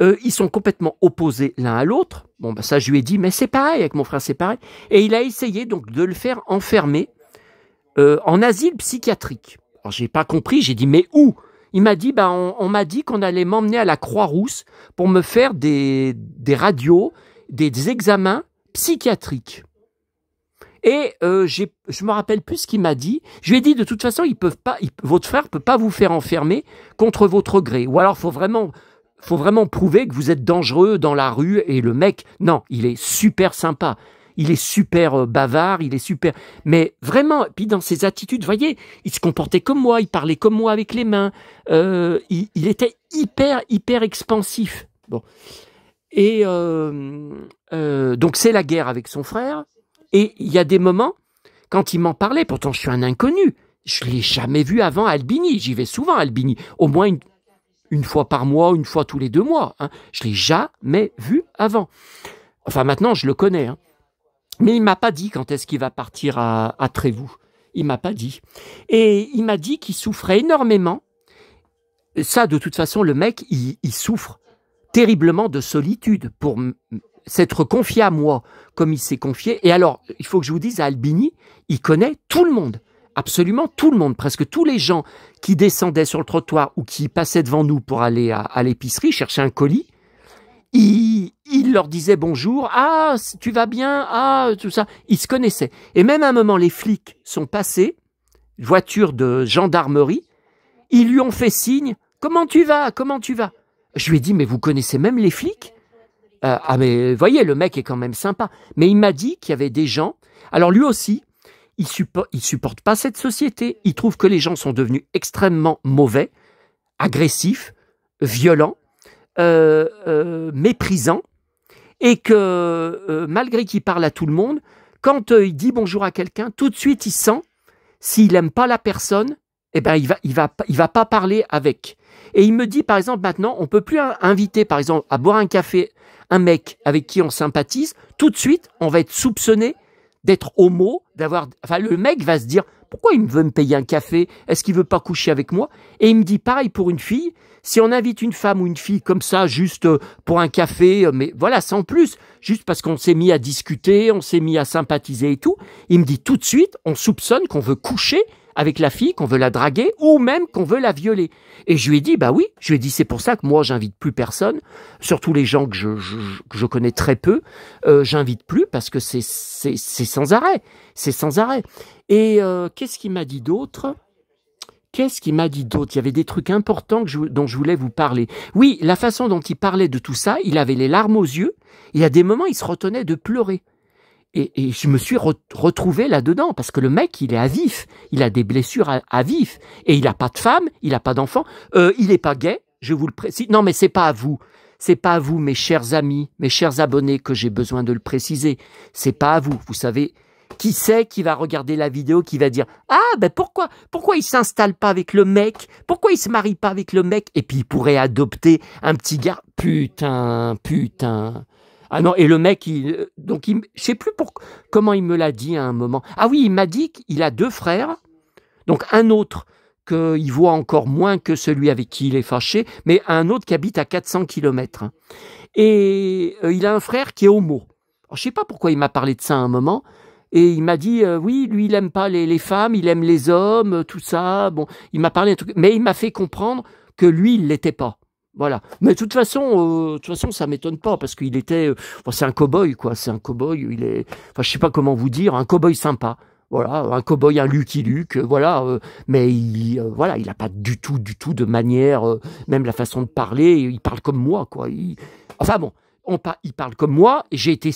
Ils sont complètement opposés l'un à l'autre. Bon, ben ça, je lui ai dit, mais c'est pareil, avec mon frère, c'est pareil. Et il a essayé donc de le faire enfermer en asile psychiatrique. Alors, j'ai pas compris, j'ai dit, mais où? Il m'a dit, on m'a dit qu'on allait m'emmener à la Croix-Rousse pour me faire des radios, des examens psychiatriques. Et je me rappelle plus ce qu'il m'a dit. Je lui ai dit, de toute façon, votre frère peut pas vous faire enfermer contre votre gré. Ou alors, faut vraiment prouver que vous êtes dangereux dans la rue. Et le mec, non, il est super sympa. Il est super bavard, il est super... Mais vraiment, puis dans ses attitudes, vous voyez, il se comportait comme moi, il parlait comme moi avec les mains. Il était hyper expansif. Bon. Et donc, c'est la guerre avec son frère. Et il y a des moments, quand il m'en parlait, pourtant je suis un inconnu, je ne l'ai jamais vu avant à Albigny. J'y vais souvent à Albigny, au moins une fois par mois, une fois tous les 2 mois. Je ne l'ai jamais vu avant. Enfin, maintenant, je le connais. Mais il ne m'a pas dit quand est-ce qu'il va partir à Trévoux. Il ne m'a pas dit. Et il m'a dit qu'il souffrait énormément. Ça, de toute façon, le mec, il souffre terriblement de solitude pour s'être confié à moi comme il s'est confié. Et alors, il faut que je vous dise, à Albigny, il connaît tout le monde. Absolument tout le monde. Presque tous les gens qui descendaient sur le trottoir ou qui passaient devant nous pour aller à l'épicerie, chercher un colis, il leur disait bonjour, ah, tu vas bien, ah, tout ça. Ils se connaissaient. Et même à un moment, les flics sont passés, voiture de gendarmerie, ils lui ont fait signe, comment tu vas? Je lui ai dit, mais vous connaissez même les flics? Ah, mais voyez, le mec est quand même sympa. Mais il m'a dit qu'il y avait des gens, alors lui aussi, il supporte pas cette société. Il trouve que les gens sont devenus extrêmement mauvais, agressifs, violents, méprisants, et que malgré qu'il parle à tout le monde, quand il dit bonjour à quelqu'un, tout de suite il sent, s'il aime pas la personne, eh ben il va pas parler avec. Et il me dit par exemple maintenant, on peut plus inviter par exemple à boire un café un mec avec qui on sympathise, tout de suite on va être soupçonné d'être homo, enfin le mec va se dire pourquoi il veut me payer un café, est-ce qu'il veut pas coucher avec moi? Et il me dit pareil pour une fille, si on invite une femme ou une fille comme ça juste pour un café, mais voilà sans plus, juste parce qu'on s'est mis à discuter, on s'est mis à sympathiser et tout, il me dit tout de suite on soupçonne qu'on veut coucher avec la fille, qu'on veut la draguer ou même qu'on veut la violer. Et je lui ai dit, bah oui, je lui ai dit, c'est pour ça que moi, j'invite plus personne, surtout les gens que je connais très peu, j'invite plus parce que c'est sans arrêt, c'est sans arrêt. Et qu'est-ce qu'il m'a dit d'autre? Il y avait des trucs importants dont je voulais vous parler. Oui, la façon dont il parlait de tout ça, il avait les larmes aux yeux, et à des moments, il se retenait de pleurer. Et je me suis retrouvé là-dedans, parce que le mec, il est à vif, il a des blessures à vif, et il n'a pas de femme, il n'a pas d'enfant, il n'est pas gay, je vous le précise. Non, mais c'est pas à vous, mes chers amis, mes chers abonnés, que j'ai besoin de le préciser. C'est pas à vous, vous savez, qui c'est qui va regarder la vidéo, qui va dire « Ah, ben pourquoi il s'installe pas avec le mec? Pourquoi il se marie pas avec le mec? Et puis il pourrait adopter un petit gars. » Putain. Ah non, et le mec, je sais plus comment il me l'a dit à un moment. Ah oui, il m'a dit qu'il a 2 frères, donc un autre qu'il voit encore moins que celui avec qui il est fâché, mais un autre qui habite à 400 km. Et il a un frère qui est homo. Alors, je sais pas pourquoi il m'a parlé de ça à un moment, et il m'a dit, oui, lui, il aime pas les femmes, il aime les hommes, tout ça. Bon, il m'a parlé d'un truc, mais il m'a fait comprendre que lui, il l'était pas. Voilà. Mais de toute façon, ça m'étonne pas parce qu'il était, bon, c'est un cow-boy, quoi. C'est un cow-boy. Il est, enfin, je sais pas comment vous dire, un cow-boy sympa. Voilà, un cow-boy, un Lucky Luke, voilà. Mais voilà, il a pas du tout de manière, même la façon de parler. Il parle comme moi, quoi. Enfin bon, il parle comme moi. Et j'ai été.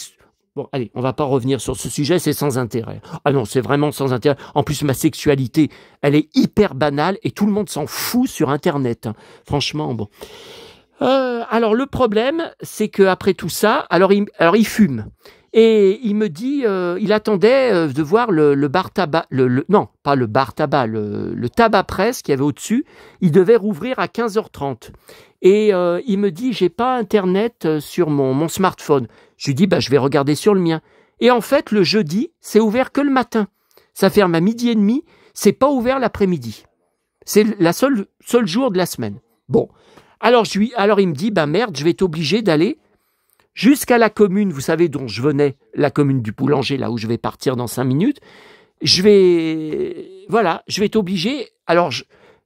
Bon, allez, on va pas revenir sur ce sujet, c'est sans intérêt. Ah non, c'est vraiment sans intérêt. En plus, ma sexualité, elle est hyper banale et tout le monde s'en fout sur Internet, hein. Franchement, bon. Alors le problème, c'est que après tout ça, alors il fume et il me dit, il attendait de voir le bar tabac, non pas le bar tabac, le tabac presse qui avait au-dessus. Il devait rouvrir à 15h30 et il me dit, j'ai pas internet sur mon smartphone. Je lui dis, bah je vais regarder sur le mien. Et en fait, le jeudi, c'est ouvert que le matin. Ça ferme à 12h30. C'est pas ouvert l'après-midi. C'est la seule jour de la semaine. Bon. Alors il me dit, bah merde, je vais être obligé d'aller jusqu'à la commune, vous savez, dont je venais, la commune du Boulanger, là où je vais partir dans 5 minutes. Je vais être obligé. Alors,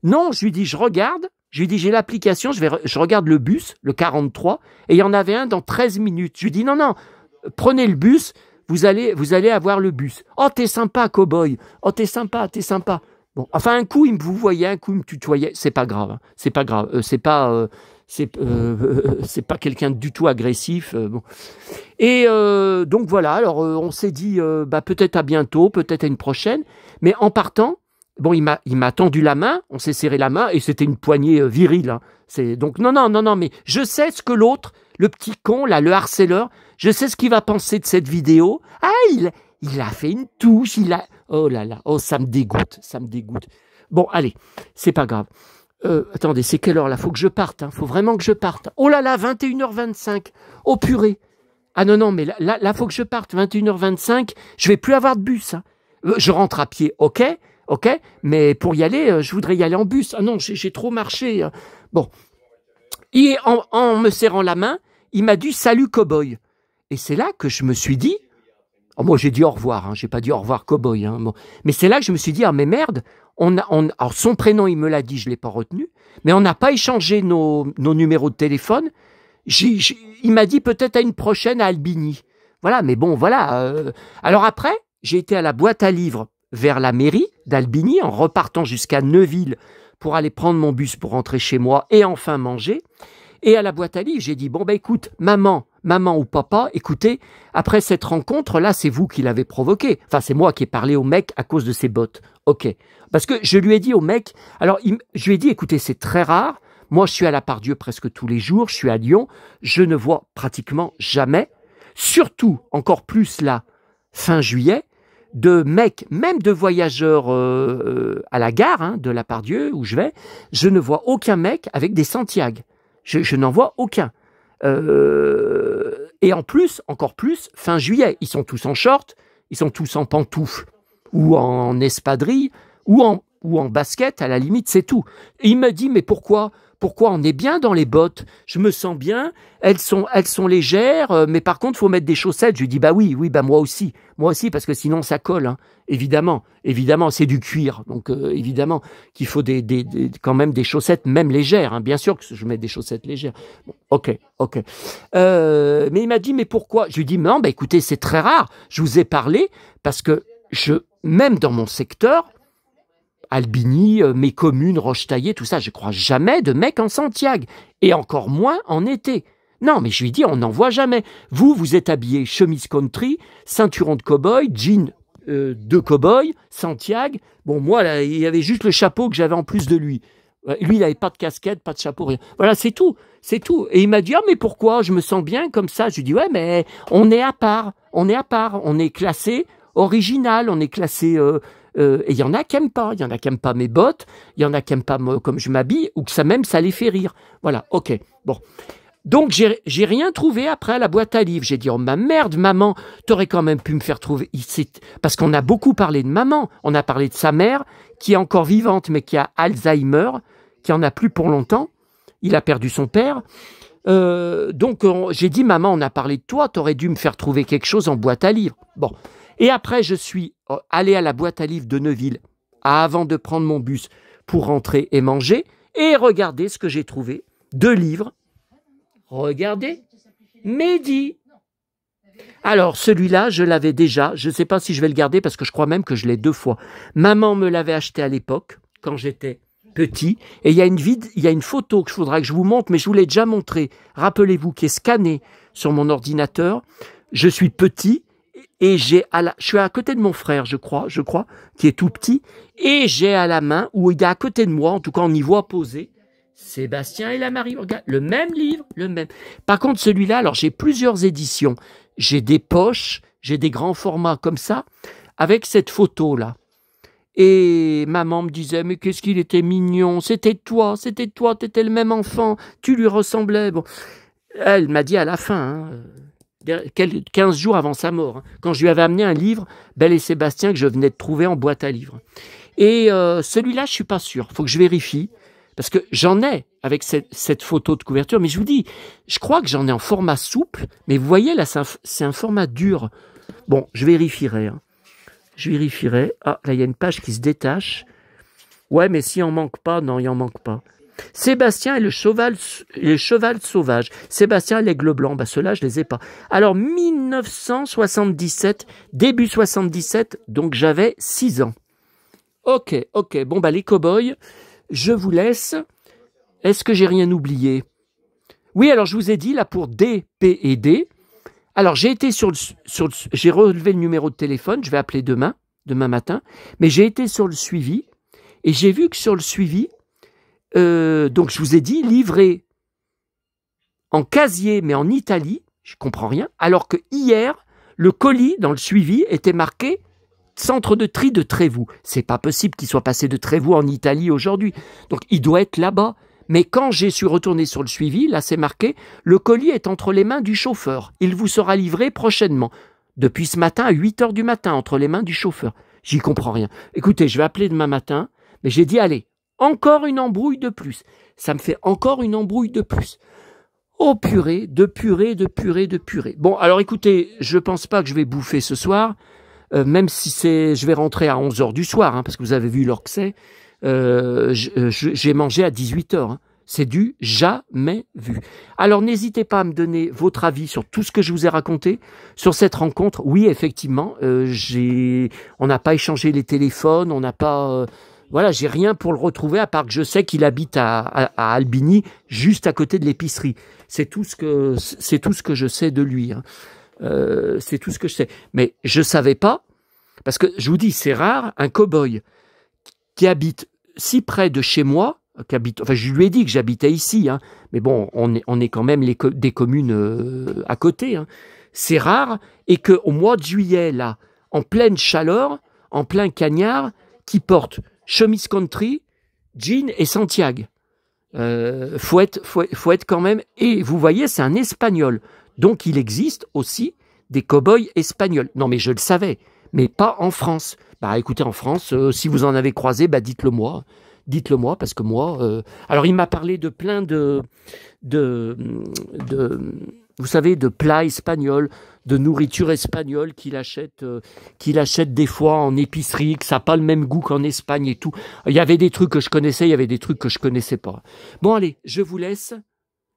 non, je lui dis, je regarde. Je lui dis, j'ai l'application, je regarde le bus, le 43, et il y en avait un dans 13 minutes. Je lui dis, non, prenez le bus, vous allez avoir le bus. Oh, t'es sympa, cow-boy. Oh, t'es sympa. Bon, enfin, un coup, il me vous voyait, un coup, il me tutoyait. C'est pas grave, hein. C'est pas grave. C'est pas quelqu'un du tout agressif. Bon. Et donc voilà. Alors, on s'est dit, bah peut-être à bientôt, peut-être à une prochaine. Mais en partant, bon, il m'a tendu la main. On s'est serré la main et c'était une poignée virile, hein. C'est donc non. Mais je sais ce que l'autre, le petit con là, le harceleur, je sais ce qu'il va penser de cette vidéo. Ah, il a fait une touche, oh là là, oh ça me dégoûte. Bon, allez, c'est pas grave. Attendez, c'est quelle heure là? Faut que je parte, hein. Faut vraiment que je parte. Oh là là, 21h25. Oh purée. Ah non, mais là, faut que je parte. 21h25, je vais plus avoir de bus, hein. Je rentre à pied, ok, mais pour y aller, je voudrais y aller en bus. Ah non, j'ai trop marché, hein. Bon. Et en me serrant la main, il m'a dit salut cow-boy. Et c'est là que je me suis dit, oh, moi j'ai dit au revoir, hein, j'ai pas dit au revoir cow-boy, hein, bon. Mais c'est là que je me suis dit, ah mais merde, alors son prénom il me l'a dit, je l'ai pas retenu, mais on n'a pas échangé nos numéros de téléphone. Il m'a dit peut-être à une prochaine à Albigny. Voilà, mais bon, voilà. Alors après, j'ai été à la boîte à livres vers la mairie d'Albigny en repartant jusqu'à Neuville pour aller prendre mon bus pour rentrer chez moi et enfin manger. Et à la boîte à livres, j'ai dit, bon, écoute, maman ou papa, écoutez, après cette rencontre-là, c'est vous qui l'avez provoqué. Enfin, c'est moi qui ai parlé au mec à cause de ses bottes. Ok. Parce que je lui ai dit au mec, alors, je lui ai dit, écoutez, c'est très rare. Moi, je suis à la Part-Dieu presque tous les jours. Je suis à Lyon. Je ne vois pratiquement jamais, surtout, encore plus là, fin juillet, de mecs, même de voyageurs à la gare, hein, de la Part-Dieu, où je vais, je ne vois aucun mec avec des Santiago. Je n'en vois aucun. Et en plus, encore plus, fin juillet, ils sont tous en short, ils sont tous en pantoufles ou en espadrille ou en basket, à la limite, c'est tout. Et il me dit, mais pourquoi on est bien dans les bottes? Je me sens bien, elles sont légères, mais par contre, il faut mettre des chaussettes. Je lui dis, bah oui, bah moi aussi, parce que sinon ça colle, hein. Évidemment, c'est du cuir, donc évidemment qu'il faut quand même des chaussettes, même légères, hein. Bien sûr que je mets des chaussettes légères. Bon, ok. Mais il m'a dit, mais pourquoi? Je lui dis, non, bah écoutez, c'est très rare. Je vous ai parlé parce que même dans mon secteur, Albigny, mes communes, Rochetaillé, tout ça, je crois jamais de mecs en Santiago, et encore moins en été. Non, mais je lui dis, on n'en voit jamais. Vous êtes habillé chemise country, ceinturon de cow-boy, jean de cow-boy, Santiago. Bon, moi, là, il y avait juste le chapeau que j'avais en plus de lui. Lui, il n'avait pas de casquette, pas de chapeau, rien. Voilà, c'est tout. Et il m'a dit, ah, mais pourquoi? Je me sens bien comme ça. Je lui dis, ouais, mais on est à part. On est classé original, on est classé... et il y en a qui aiment pas. Il y en a qui aiment pas mes bottes. Il y en a qui aiment pas comme je m'habille ou que ça les fait rire. Voilà, ok. Bon. Donc, j'ai rien trouvé après à la boîte à livres. J'ai dit, oh ma merde, maman, t'aurais quand même pu me faire trouver. Parce qu'on a beaucoup parlé de maman. On a parlé de sa mère, qui est encore vivante, mais qui a Alzheimer, qui en a plus pour longtemps. Il a perdu son père. Donc, j'ai dit, maman, on a parlé de toi, t'aurais dû me faire trouver quelque chose en boîte à livres. Bon. Et après, je suis allé à la boîte à livres de Neuville avant de prendre mon bus pour rentrer et manger et regarder ce que j'ai trouvé. 2 livres. Regardez, Mehdi. Alors, celui-là, je l'avais déjà. Je ne sais pas si je vais le garder parce que je crois même que je l'ai 2 fois. Maman me l'avait acheté à l'époque, quand j'étais petit. Et il y a une photo que je voudrais que je vous montre, mais je vous l'ai déjà montrée. Rappelez-vous, qui est scannée sur mon ordinateur. Je suis petit et je suis à côté de mon frère, je crois, qui est tout petit. Et j'ai à la main, ou il est à côté de moi, en tout cas on y voit posé, Sébastien et la Marie. Regarde, le même livre, le même. Par contre, celui-là, alors j'ai plusieurs éditions. J'ai des poches, j'ai des grands formats comme ça, avec cette photo-là. Et maman me disait, mais qu'est-ce qu'il était mignon, c'était toi, t'étais le même enfant, tu lui ressemblais. Bon, elle m'a dit à la fin, 15 jours avant sa mort, quand je lui avais amené un livre, Belle et Sébastien, que je venais de trouver en boîte à livres. Et celui-là, je suis pas sûr, faut que je vérifie, parce que j'en ai avec cette photo de couverture, mais je vous dis, je crois que j'en ai en format souple, mais vous voyez, là, c'est un format dur. Bon, je vérifierai. Je vérifierai. Ah, là, il y a une page qui se détache. Ouais, mais s'il en manque pas, non, il en manque pas. Sébastien et le cheval sauvage. Sébastien et l'aigle blanc. Bah, ceux-là, je les ai pas. Alors, 1977, début 77, donc j'avais 6 ans. Ok. Bon, bah, les cow-boys, je vous laisse. Est-ce que j'ai rien oublié? Oui, alors, je vous ai dit, là, pour D, P et D. Alors, j'ai été j'ai relevé le numéro de téléphone, je vais appeler demain matin, mais j'ai été sur le suivi, et j'ai vu que sur le suivi, donc je vous ai dit, livré en casier, mais en Italie, je comprends rien, alors que hier, le colis, dans le suivi, était marqué centre de tri de Trévoux. C'est pas possible qu'il soit passé de Trévoux en Italie aujourd'hui, donc il doit être là-bas. Mais quand j'ai su retourner sur le suivi, là c'est marqué « Le colis est entre les mains du chauffeur. Il vous sera livré prochainement. » Depuis ce matin à 8 h du matin, entre les mains du chauffeur. J'y comprends rien. Écoutez, je vais appeler demain matin, mais j'ai dit « Allez, encore une embrouille de plus. » Ça me fait encore une embrouille de plus. Oh purée, de purée. Bon, alors écoutez, je pense pas que je vais bouffer ce soir, même si je vais rentrer à 11 h du soir, parce que vous avez vu l'heure que c'est. J'ai mangé à 18 h. C'est du jamais vu. Alors n'hésitez pas à me donner votre avis sur tout ce que je vous ai raconté sur cette rencontre. Oui, effectivement, on n'a pas échangé les téléphones, on n'a pas, voilà, j'ai rien pour le retrouver à part que je sais qu'il habite à Albigny, juste à côté de l'épicerie. C'est tout ce que je sais de lui. C'est tout ce que je sais. Mais je savais pas, parce que je vous dis, c'est rare un cow-boy qui habite si près de chez moi, enfin je lui ai dit que j'habitais ici, mais bon, on est quand même des communes à côté. C'est rare, et qu'au mois de juillet, là, en pleine chaleur, en plein cagnard, qui porte chemise country, jean et Santiago. Faut être quand même... Et vous voyez, c'est un Espagnol. Donc il existe aussi des cow-boys espagnols. Non mais je le savais, mais pas en France. Bah écoutez, en France, si vous en avez croisé, bah dites-le moi. Dites-le moi, parce que moi... Alors il m'a parlé de plein de vous savez, de plats espagnols, de nourriture espagnole qu'il achète des fois en épicerie, que ça n'a pas le même goût qu'en Espagne et tout. Il y avait des trucs que je connaissais, il y avait des trucs que je connaissais pas. Bon allez, je vous laisse.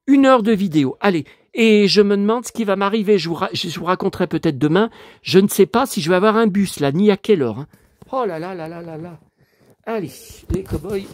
1 heure de vidéo. Allez, et je me demande ce qui va m'arriver. Je vous raconterai peut-être demain. Je ne sais pas si je vais avoir un bus là, ni à quelle heure. Oh là là là là là là. Allez, les cow-boys.